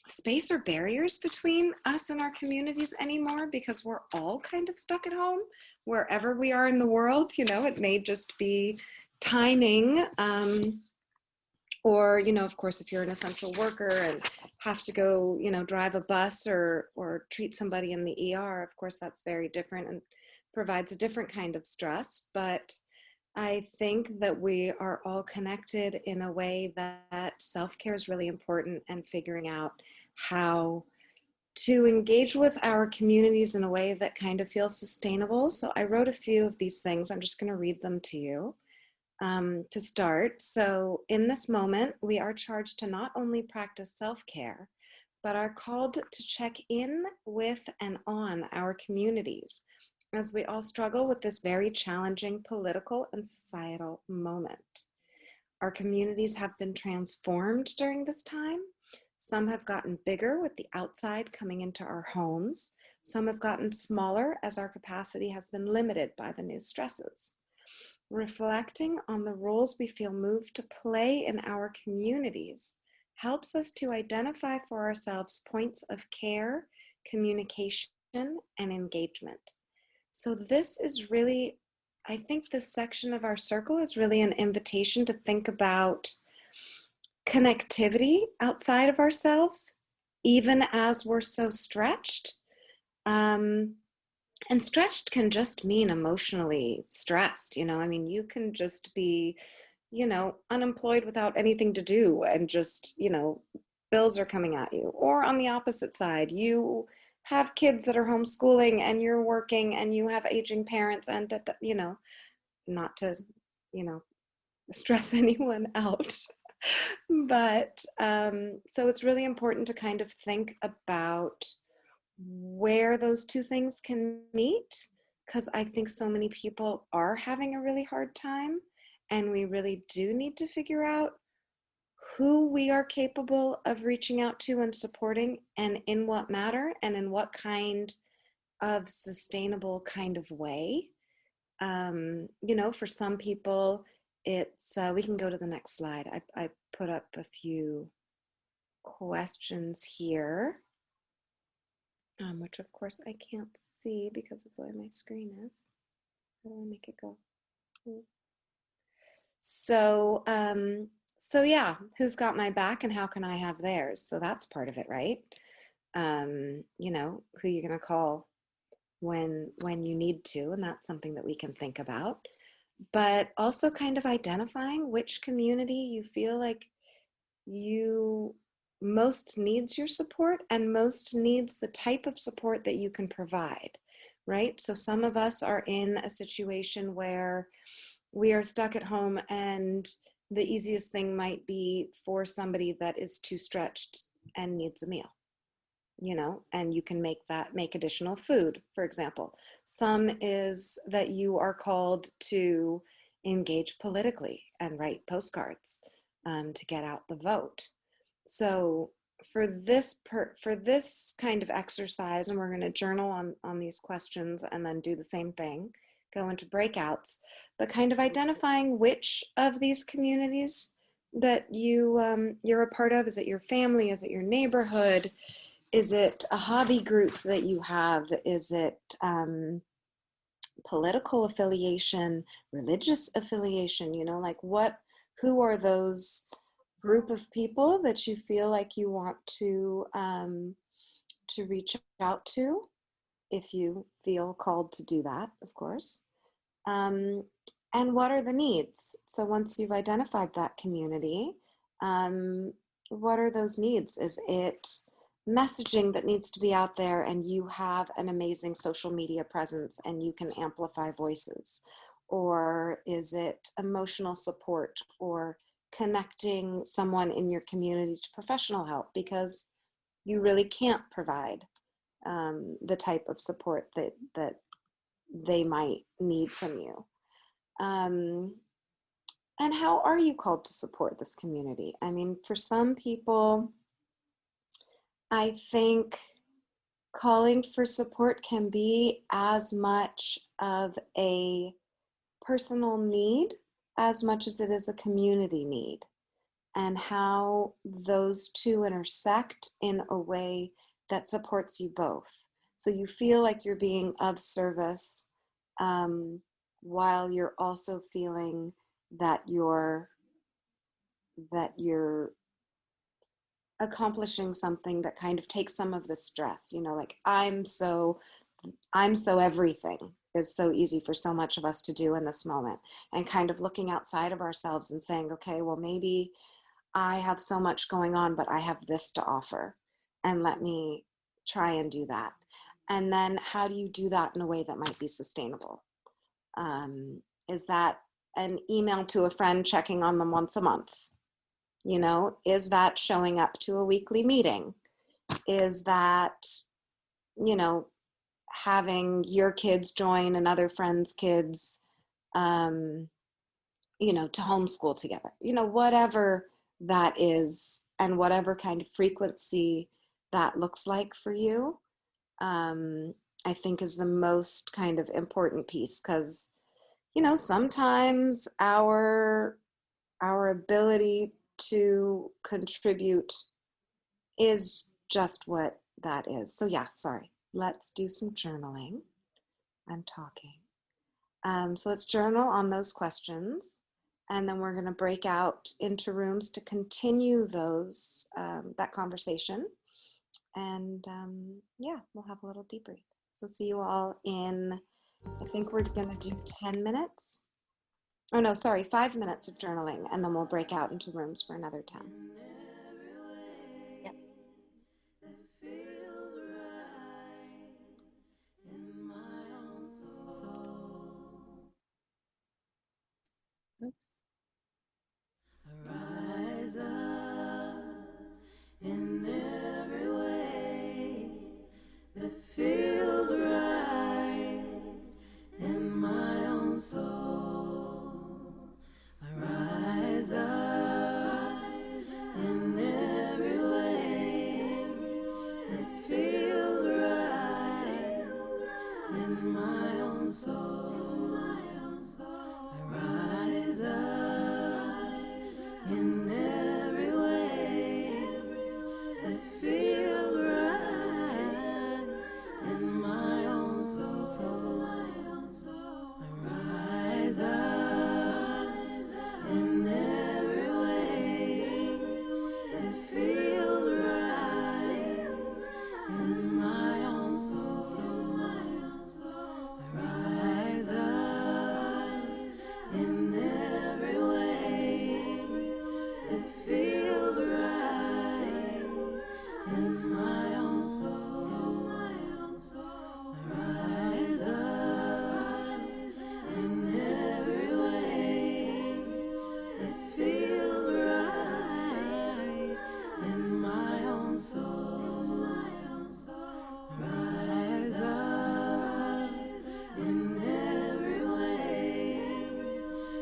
space or barriers between us and our communities anymore, because we're all kind of stuck at home wherever we are in the world. You know, it may just be timing, or, you know, of course, if you're an essential worker and have to go, you know, drive a bus or treat somebody in the ER, of course, that's very different and provides a different kind of stress. But I think that we are all connected in a way that self-care is really important, and figuring out how to engage with our communities in a way that kind of feels sustainable. So I wrote a few of these things. I'm just going to read them to you to start. So in this moment, we are charged to not only practice self-care, but are called to check in with and on our communities as we all struggle with this very challenging political and societal moment. Our communities have been transformed during this time. Some have gotten bigger with the outside coming into our homes. Some have gotten smaller as our capacity has been limited by the new stresses. Reflecting on the roles we feel moved to play in our communities helps us to identify for ourselves points of care, communication, and engagement. So this is really, I think this section of our circle is really an invitation to think about connectivity outside of ourselves, even as we're so stretched. And stretched can just mean emotionally stressed, you know, I mean, you can just be, you know, unemployed without anything to do and just, you know, bills are coming at you. Or on the opposite side, you have kids that are homeschooling and you're working and you have aging parents, and, you know, not to, you know, stress anyone out. But so it's really important to kind of think about where those two things can meet, because I think so many people are having a really hard time, and we really do need to figure out who we are capable of reaching out to and supporting, and in what matter, and in what kind of sustainable kind of way. You know, for some people, it's, we can go to the next slide. I put up a few questions here, which of course I can't see because of the way my screen is. How do I make it go? So, so yeah, who's got my back and how can I have theirs? So that's part of it, right? You know, who you're gonna call when you need to, and that's something that we can think about. But also kind of identifying which community you feel like you most needs your support and most needs the type of support that you can provide, right? So some of us are in a situation where we are stuck at home, and the easiest thing might be for somebody that is too stretched and needs a meal, you know, and you can make additional food, for example. Some is that you are called to engage politically and write postcards to get out the vote. So for this kind of exercise, and we're going to journal on these questions and then do the same thing, go into breakouts, but kind of identifying which of these communities that you're a part of. Is it your family? Is it your neighborhood? Is it a hobby group that you have? Is it political affiliation, religious affiliation? You know, like who are those group of people that you feel like you want to reach out to, if you feel called to do that, of course. And what are the needs? So once you've identified that community, what are those needs? Is it messaging that needs to be out there and you have an amazing social media presence and you can amplify voices? Or is it emotional support or connecting someone in your community to professional help because you really can't provide the type of support that they might need from you? And how are you called to support this community? I mean, for some people, I think calling for support can be as much of a personal need as much as it is a community need. and how those two intersect in a way that supports you both. So you feel like you're being of service, while you're also feeling that you're accomplishing something that kind of takes some of the stress, like I'm so everything is so easy for so much of us to do in this moment, and kind of looking outside of ourselves and saying, okay, well, maybe I have so much going on, but I have this to offer, and let me try and do that. And then how do you do that in a way that might be sustainable? Is that an email to a friend checking on them once a month? Is that showing up to a weekly meeting? Is that, having your kids join another friend's kids, to homeschool together, whatever that is, and whatever kind of frequency that looks like for you, I think is the most kind of important piece. Because, sometimes our ability to contribute is just what that is. So yeah, sorry. Let's do some journaling. I'm talking. So let's journal on those questions, and then we're going to break out into rooms to continue that conversation. And yeah, we'll have a little debrief. So see you all in, I think we're going to do 10 minutes. Oh no, sorry, 5 minutes of journaling, and then we'll break out into rooms for another 10. Yep. Oops. Rise up in every way that feels right in my own soul. I rise up in every way that feels right in my own soul. I rise up in every way that feels right in my own soul. I rise up in every way that feels right in my own soul. I rise up in every way that feels right in my own soul. I rise up in every way that feels right in my own soul. I rise up in every way that feels right in my own soul. I rise up in every way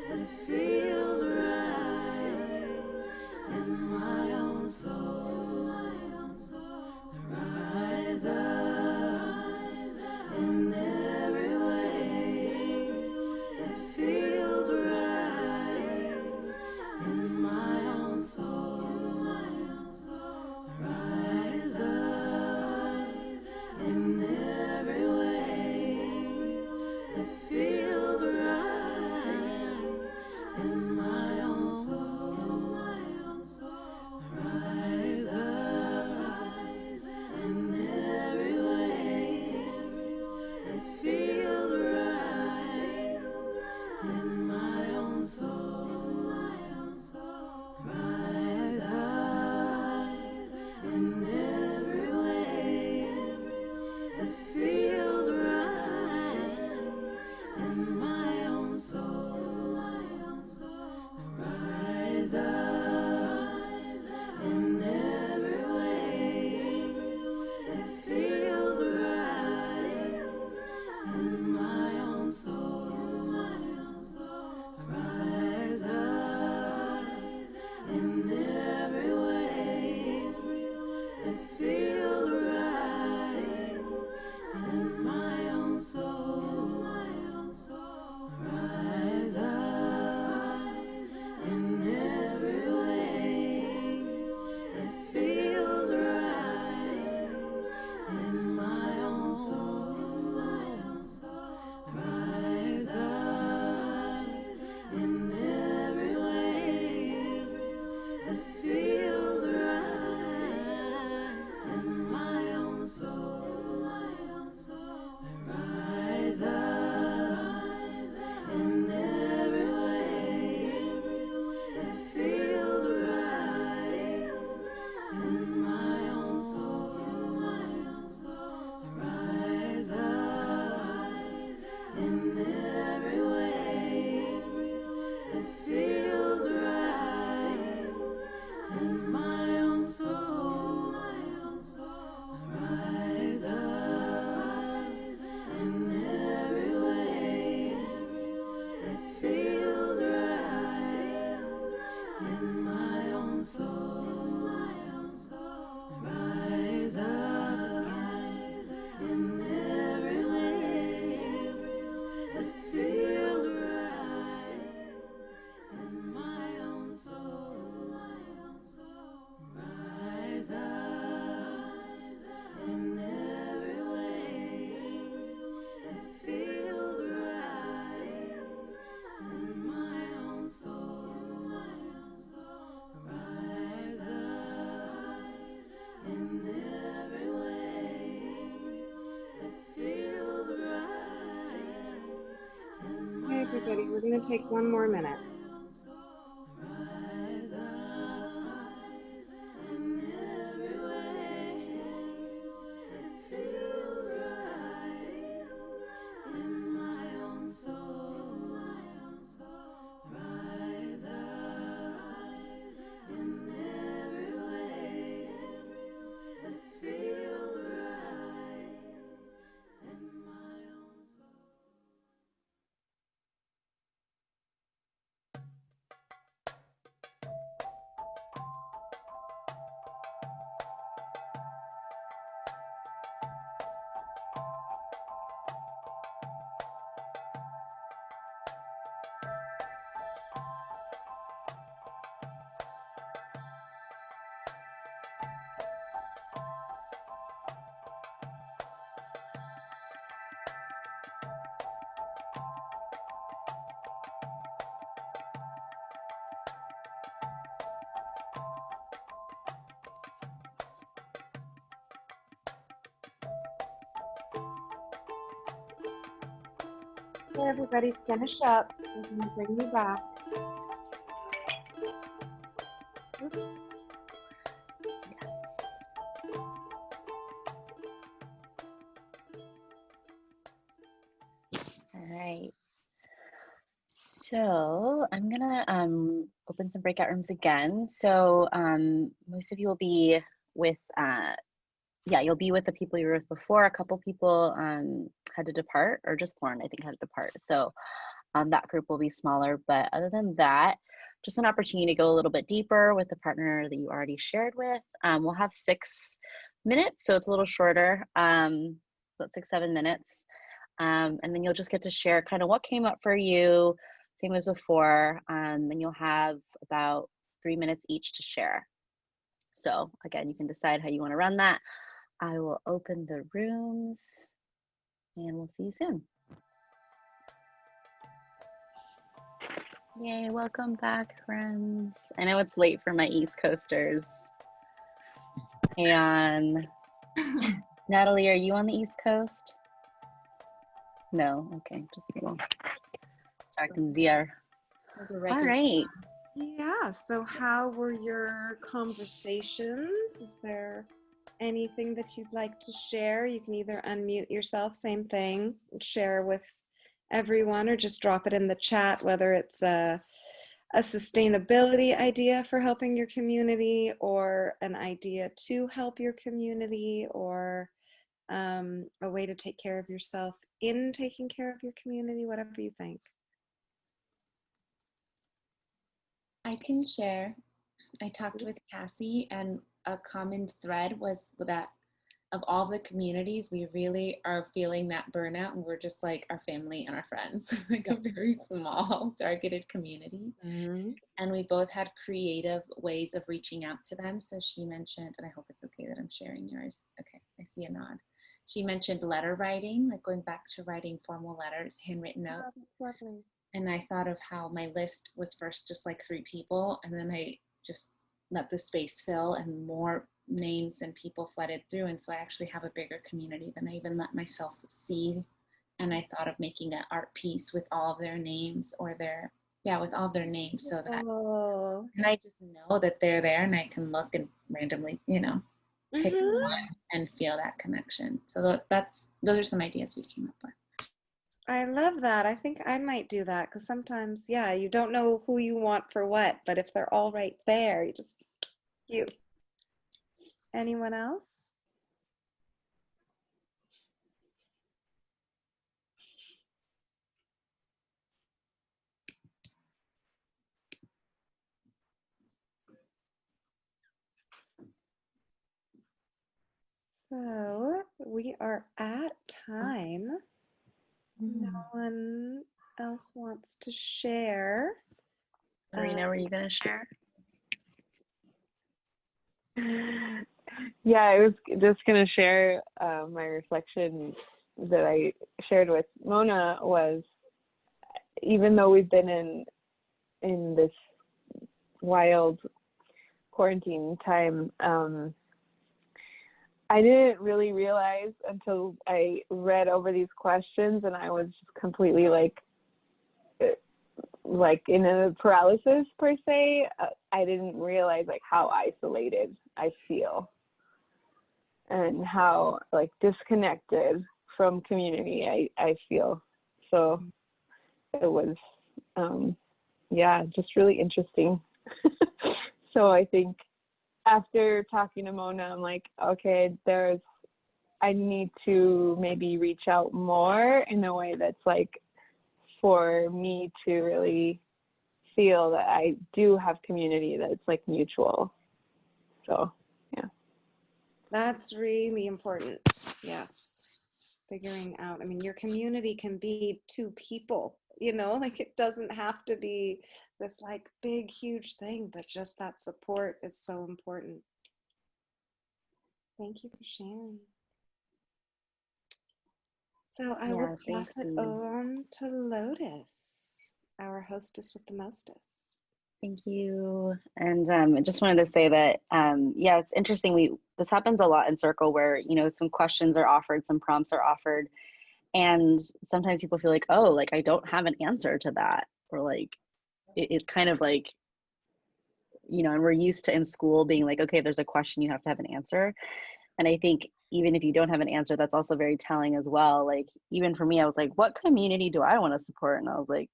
that feels right in my own soul. I rise up in every way that feels right in my own soul. I rise up in every way that feels right in my own soul. I rise up in every way that feels right in my own soul. I rise up in every way that feels right in my own soul. I rise up in every way that feels right in my own soul. I rise up in every we're going to take one more minute. Rise up in every way. It feels right in my own soul. Rise up in every way. It feels right in my own soul. Okay, everybody, finish up. We're going to bring you back. All right. So I'm gonna open some breakout rooms again. So most of you will be with you'll be with the people you were with before. A couple people had to depart, or just Lauren, I think, had to depart. So that group will be smaller. But other than that, just an opportunity to go a little bit deeper with the partner that you already shared with. We'll have 6 minutes, so it's a little shorter, about 6-7 minutes. And then you'll just get to share kind of what came up for you, same as before. And you'll have about 3 minutes each to share. So again, you can decide how you want to run that. I will open the rooms and we'll see you soon. Yay, welcome back, friends. I know it's late for my East Coasters. And Natalie, are you on the East Coast? No, okay, just kidding. Talking ZR. All right. Yeah, so how were your conversations? Is there anything that you'd like to share? You can either unmute yourself, same thing, share with everyone, or just drop it in the chat, whether it's a sustainability idea for helping your community, or an idea to help your community, or a way to take care of yourself in taking care of your community, whatever you think. I can share. I talked with Cassie, and a common thread was that of all the communities, we really are feeling that burnout, and we're just like our family and our friends, like a very small targeted community. Mm-hmm. And we both had creative ways of reaching out to them. So she mentioned, and I hope it's okay that I'm sharing yours. Okay, I see a nod. She mentioned letter writing, like going back to writing formal letters, handwritten notes. Oh, that's lovely. And I thought of how my list was first just like 3 people, and then I just let the space fill and more names and people flooded through. And so I actually have a bigger community than I even let myself see. And I thought of making an art piece with all of their names, or with all of their names, so that, and I just know that they're there, and I can look and randomly, pick one and feel that connection. So those are some ideas we came up with. I love that. I think I might do that, because sometimes, you don't know who you want for what, but if they're all right there, you. Anyone else? So we are at time. No one else wants to share. Marina, were you going to share? Yeah, I was just going to share my reflection that I shared with Mona was, even though we've been in this wild quarantine time, I didn't really realize until I read over these questions, and I was just completely like like in a paralysis per se, I didn't realize like how isolated I feel and how like disconnected from community I feel. So it was, yeah, just really interesting. So I think after talking to Mona, I'm like, okay, I need to maybe reach out more in a way that's like for me to really feel that I do have community that's like mutual. So, yeah. That's really important. Yes. Figuring out, I mean, your community can be two people, you know, like it doesn't have to be this like big, huge thing, but just that support is so important. Thank you for sharing. So I will Yeah, thank pass it you. on to Lotus, our hostess with the mostest. Thank you. And I just wanted to say that, yeah, it's interesting. This happens a lot in Circle where, you know, some questions are offered, some prompts are offered, and sometimes people feel like, oh, like I don't have an answer to that, or like it's kind of like, you know, and we're used to in school being like, okay, there's a question, you have to have an answer. And I think even if you don't have an answer, that's also very telling as well. Like even for me, I was like, what community do I want to support? And I was like,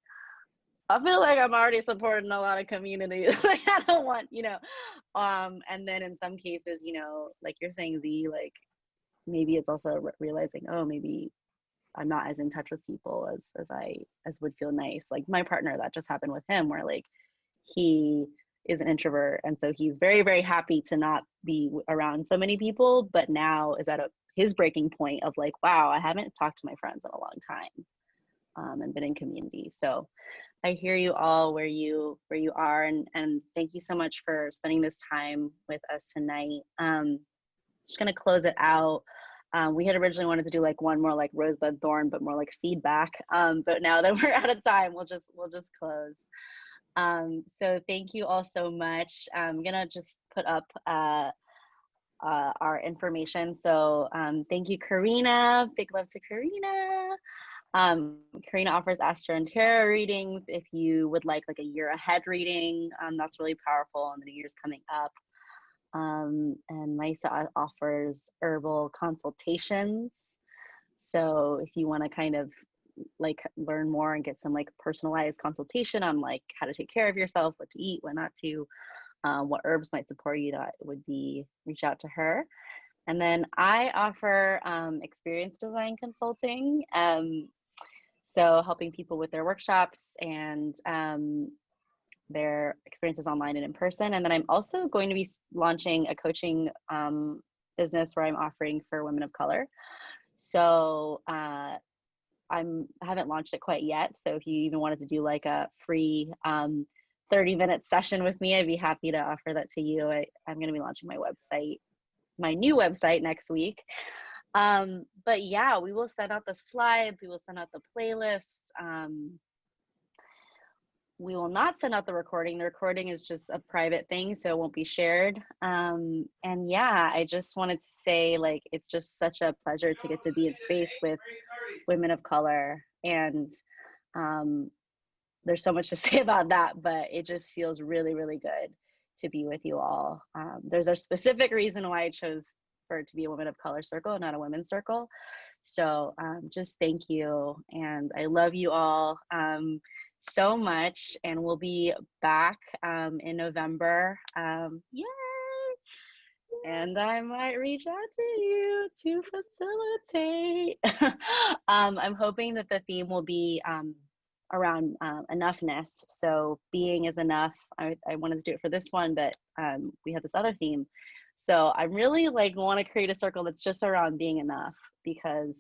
I feel like I'm already supporting a lot of communities. Like I don't want, you know, and then in some cases, you know, like you're saying, Z, like maybe it's also realizing, oh, maybe I'm not as in touch with people as would feel nice. Like my partner, that just happened with him, where like he is an introvert, and so he's very, very happy to not be around so many people. But now is at his breaking point of like, wow, I haven't talked to my friends in a long time, and been in community. So I hear you all where you are, and thank you so much for spending this time with us tonight. Just gonna close it out. We had originally wanted to do like one more like Rosebud Thorn, but more like feedback. But now that we're out of time, we'll just close. So thank you all so much. I'm gonna just put up our information. So thank you, Karina. Big love to Karina. Karina offers Astro and Tarot readings if you would like a year ahead reading. That's really powerful, and the new year's coming up. And Maisa offers herbal consultations. So if you want to kind of like learn more and get some like personalized consultation on like how to take care of yourself, what to eat, what not to, what herbs might support you, that would be reach out to her. And then I offer experience design consulting. So helping people with their workshops and their experiences online and in person. And then I'm also going to be launching a coaching business where I'm offering for women of color. So I haven't launched it quite yet. So if you even wanted to do like a free 30-minute session with me, I'd be happy to offer that to you. I'm going to be launching my new website next week. But yeah, we will send out the slides. We will send out the playlist. We will not send out the recording. The recording is just a private thing, so it won't be shared. And yeah, I just wanted to say, like, it's just such a pleasure to get to be in space with women of color. And there's so much to say about that, but it just feels really, really good to be with you all. There's a specific reason why I chose for it to be a women of color circle, not a women's circle. So just thank you. And I love you all so much. And we'll be back in November. Yay! And I might reach out to you to facilitate. I'm hoping that the theme will be around enoughness. So being is enough. I wanted to do it for this one, but we had this other theme. So I really want to create a circle that's just around being enough, because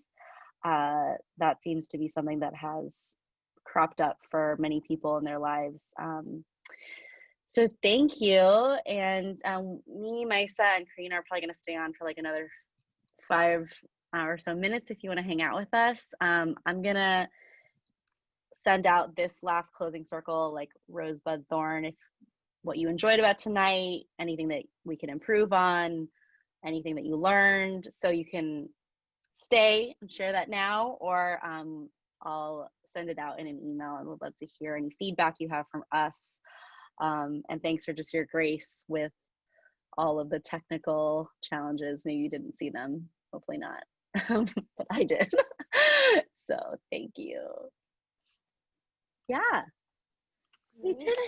that seems to be something that has cropped up for many people in their lives. So thank you. And me, Maisa, and Karina are probably going to stay on for like another 5 or so minutes if you want to hang out with us. I'm going to send out this last closing circle, like Rosebud Thorn, if what you enjoyed about tonight, anything that we can improve on, anything that you learned. So you can stay and share that now, or I'll send it out in an email, and we'd love to hear any feedback you have from us. And thanks for just your grace with all of the technical challenges. Maybe you didn't see them, hopefully not, but I did. So thank you. Yeah, we did it.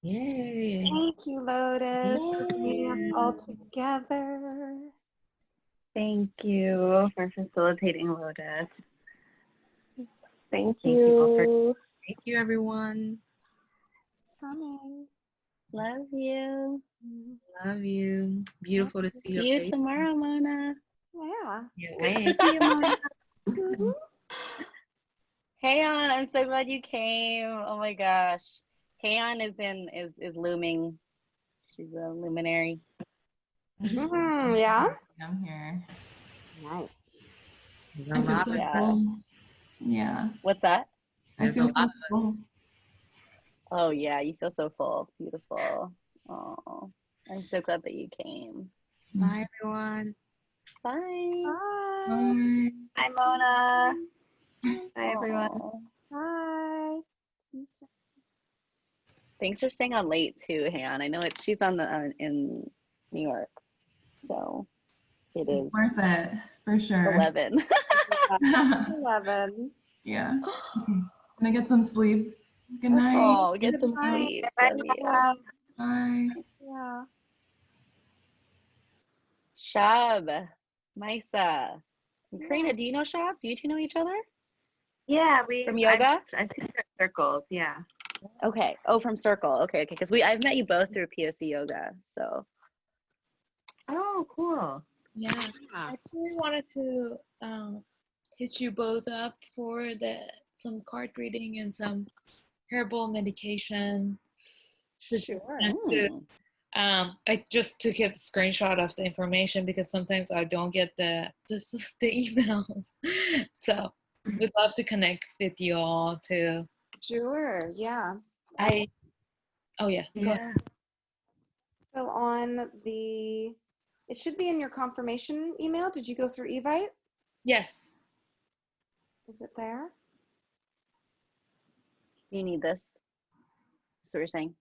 Yay. Thank you, Lotus, for bringing us Yay. all together. Thank you for facilitating, Lotus. Thank Thank you all for you. Thank you, everyone. Coming. Love you. Love you. Beautiful to see See your you face. tomorrow, Mona. Yeah. Can't wait. See you, Mona. Heyon, I'm so glad you came. Oh my gosh. Heyon is looming. She's a luminary. Yeah. I'm here. Nice. There's I a feel lot so of Yeah. full. Yeah. What's that? I There's a feel lot so of full. us. Oh yeah, you feel so full. Beautiful. Oh, I'm so glad that you came. Bye, everyone. Bye. Bye. Bye. Hi, Mona. Hi, everyone. Aw. Bye. See you soon. Thanks for staying on late too, Han. I know she's on the in New York, so it It's is worth it for sure. 11. 11. Yeah. Okay. Gonna get some sleep. Good night. Oh, get some Bye. sleep. Love you. Bye. Yeah. Shab, Maisa, and Karina. Do you know Shab? Do you two know each other Yeah, from yoga? I've seen your circles. Yeah. Okay. Oh, from Circle. Okay. Because I've met you both through POC Yoga. So Oh, cool. Yeah, I actually wanted to hit you both up for some card reading and some herbal medication. Just Sure. to, I just took a screenshot of the information because sometimes I don't get the emails. So we'd love to connect with you all too. Sure. Yeah. Oh yeah, go ahead. Yeah. Still on the, it should be in your confirmation email. Did you go through Evite? Yes. Is it there? you need this. That's what you're saying.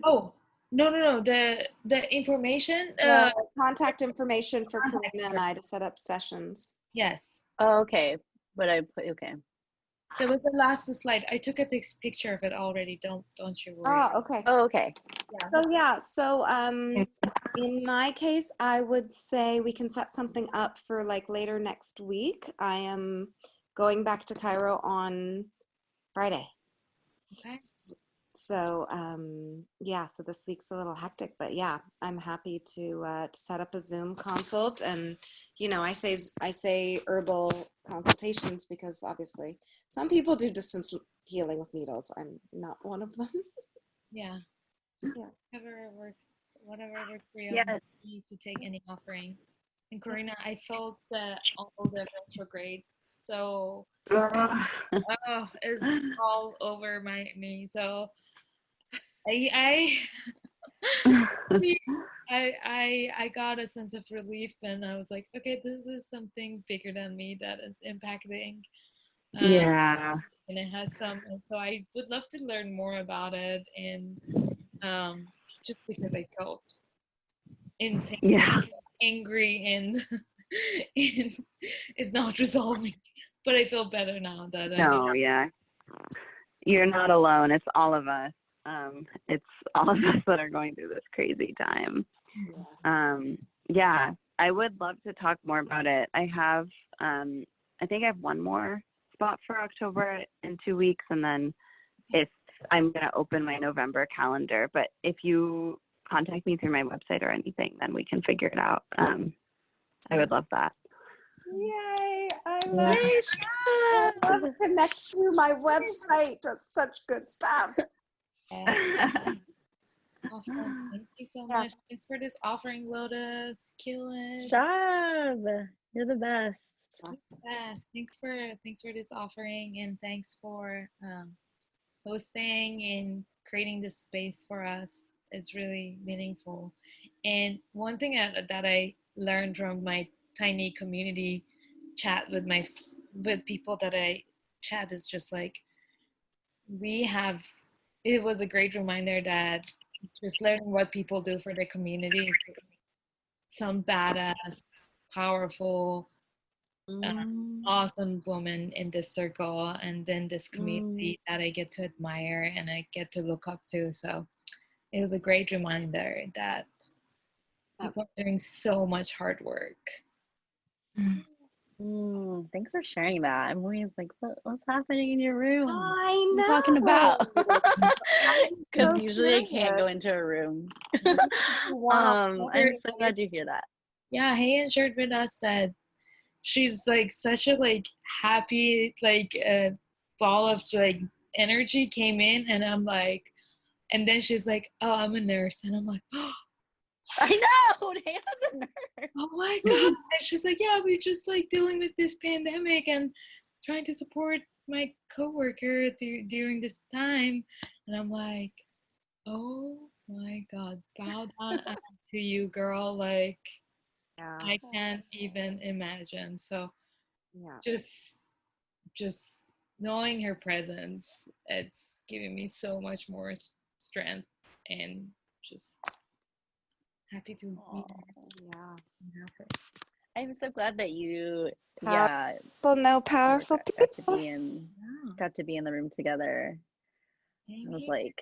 Oh, no. The information. The contact information for Karina and I to set up sessions. Yes. Oh, okay. But I put okay. That was the last slide. I took a picture of it already. Don't you worry. Oh, okay. Oh, okay. So in my case, I would say we can set something up for like later next week. I am going back to Cairo on Friday. Okay. So yeah, so this week's a little hectic, but yeah, I'm happy to set up a Zoom consult. And you know, I say herbal consultations because obviously some people do distance healing with needles. I'm not one of them. Yeah. Yeah. Whatever works for you. Yes. I'm happy to take any offering. And Karina, I felt all the retrogrades. So it's all over me. So I I got a sense of relief, and I was like, okay, this is something bigger than me that is impacting. Yeah. And it has and so I would love to learn more about it, and just because I felt insane, Yeah. angry, and it's not resolving. But I feel better now that No, yeah. You're not alone. It's all of us. It's all of us that are going through this crazy time. Yeah, I would love to talk more about it. I have, I think I have one more spot for October in 2 weeks, and then if I'm going to open my November calendar. But if you contact me through my website or anything, then we can figure it out. I would love that. Yay! I Yay, love to connect through my website. That's such good stuff. awesome. Thank you so Yeah. much. Thanks for this offering, Lotus. Kill it. Shab, you're the best. Yes. Thanks for this offering, and thanks for hosting and creating this space for us. It's really meaningful. And one thing that I learned from my tiny community chat with people that I chat is just like we have. It was a great reminder that just learning what people do for the community, some badass, powerful, Mm, awesome woman in this circle, and then this mm, community that I get to admire and I get to look up to. So it was a great reminder that people That's are doing so much hard work. thanks for sharing that. I'm always like, what's happening in your room? I What are you talking about? know. I'm Because so usually I can't go curious. into a room. Wow. I'm so glad you hear that. Yeah, Hayan shared with us that she's like such a like happy like ball of like energy came in, and I'm like, and then she's like, oh, I'm a nurse, and I'm like, I know. Hannah's a nurse. oh my god. And she's like, yeah, we're just like dealing with this pandemic and trying to support my coworker during this time. And I'm like, oh my god, bow down to you, girl. Like, Yeah. I can't even imagine. So Yeah. just knowing her presence, it's giving me so much more strength, and just happy to meet her Yeah. and have her. I'm so glad that you, Powerful, yeah, no or powerful got to people. be in, Wow. got to be in the room together. Thank I was you. like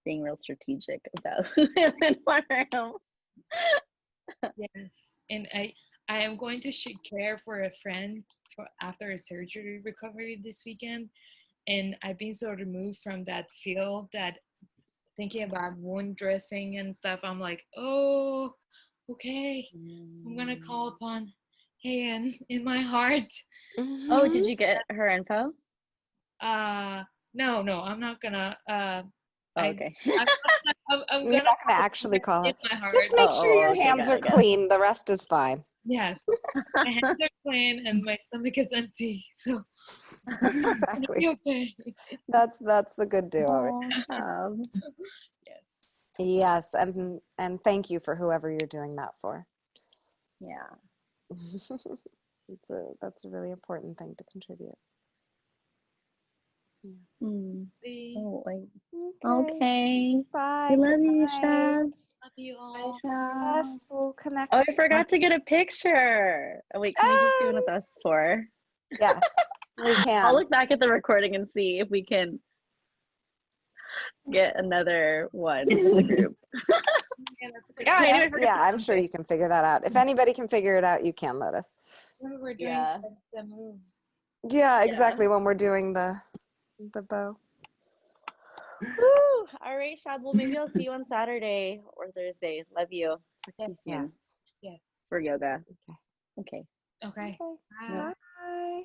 being real strategic about who is in one room. Yes, and I am going to care for a friend for after a surgery recovery this weekend, and I've been so removed from that field that thinking about wound dressing and stuff, I'm like, oh, okay, I'm gonna call upon Hayan in my heart. Oh, Mhm. did you get her info? No, I'm not gonna. Oh, I okay. I'm You're gonna not going to call upon actually her call in her. my Just heart. make sure your Okay, hands got are it, got it. clean. The rest is fine. Yes, my hands are clean and my stomach is empty, so it's gonna be Exactly. okay. That's the good deal of it. Oh, Shab. Yes. Yes, and thank you for whoever you're doing that for. Yeah. That's a really important thing to contribute. Mm. We Oh, like, Okay. okay. Bye. We Good love you, night. Shabs. love you Bye, all. Shab. Yes, we'll connect. Oh, I forgot to get a picture. Oh, wait, can we just do one with us four? Yes, we I'll can. look back at the recording and see if we can get another one in the group. Yeah, that's a good. Yeah, I knew I Yeah, forgot yeah, to I'm send sure it. you can figure that out. If anybody can figure it out, you can let us. Remember, we're doing Yeah. the moves. Yeah, Yeah. exactly. When we're doing the bow. Woo! All right, Shab. Well, maybe I'll see you on Saturday or Thursday. Love you. Talk to you soon Yes. Yes. for yoga. Okay. Okay. Okay. Okay. Yep. Bye. Bye.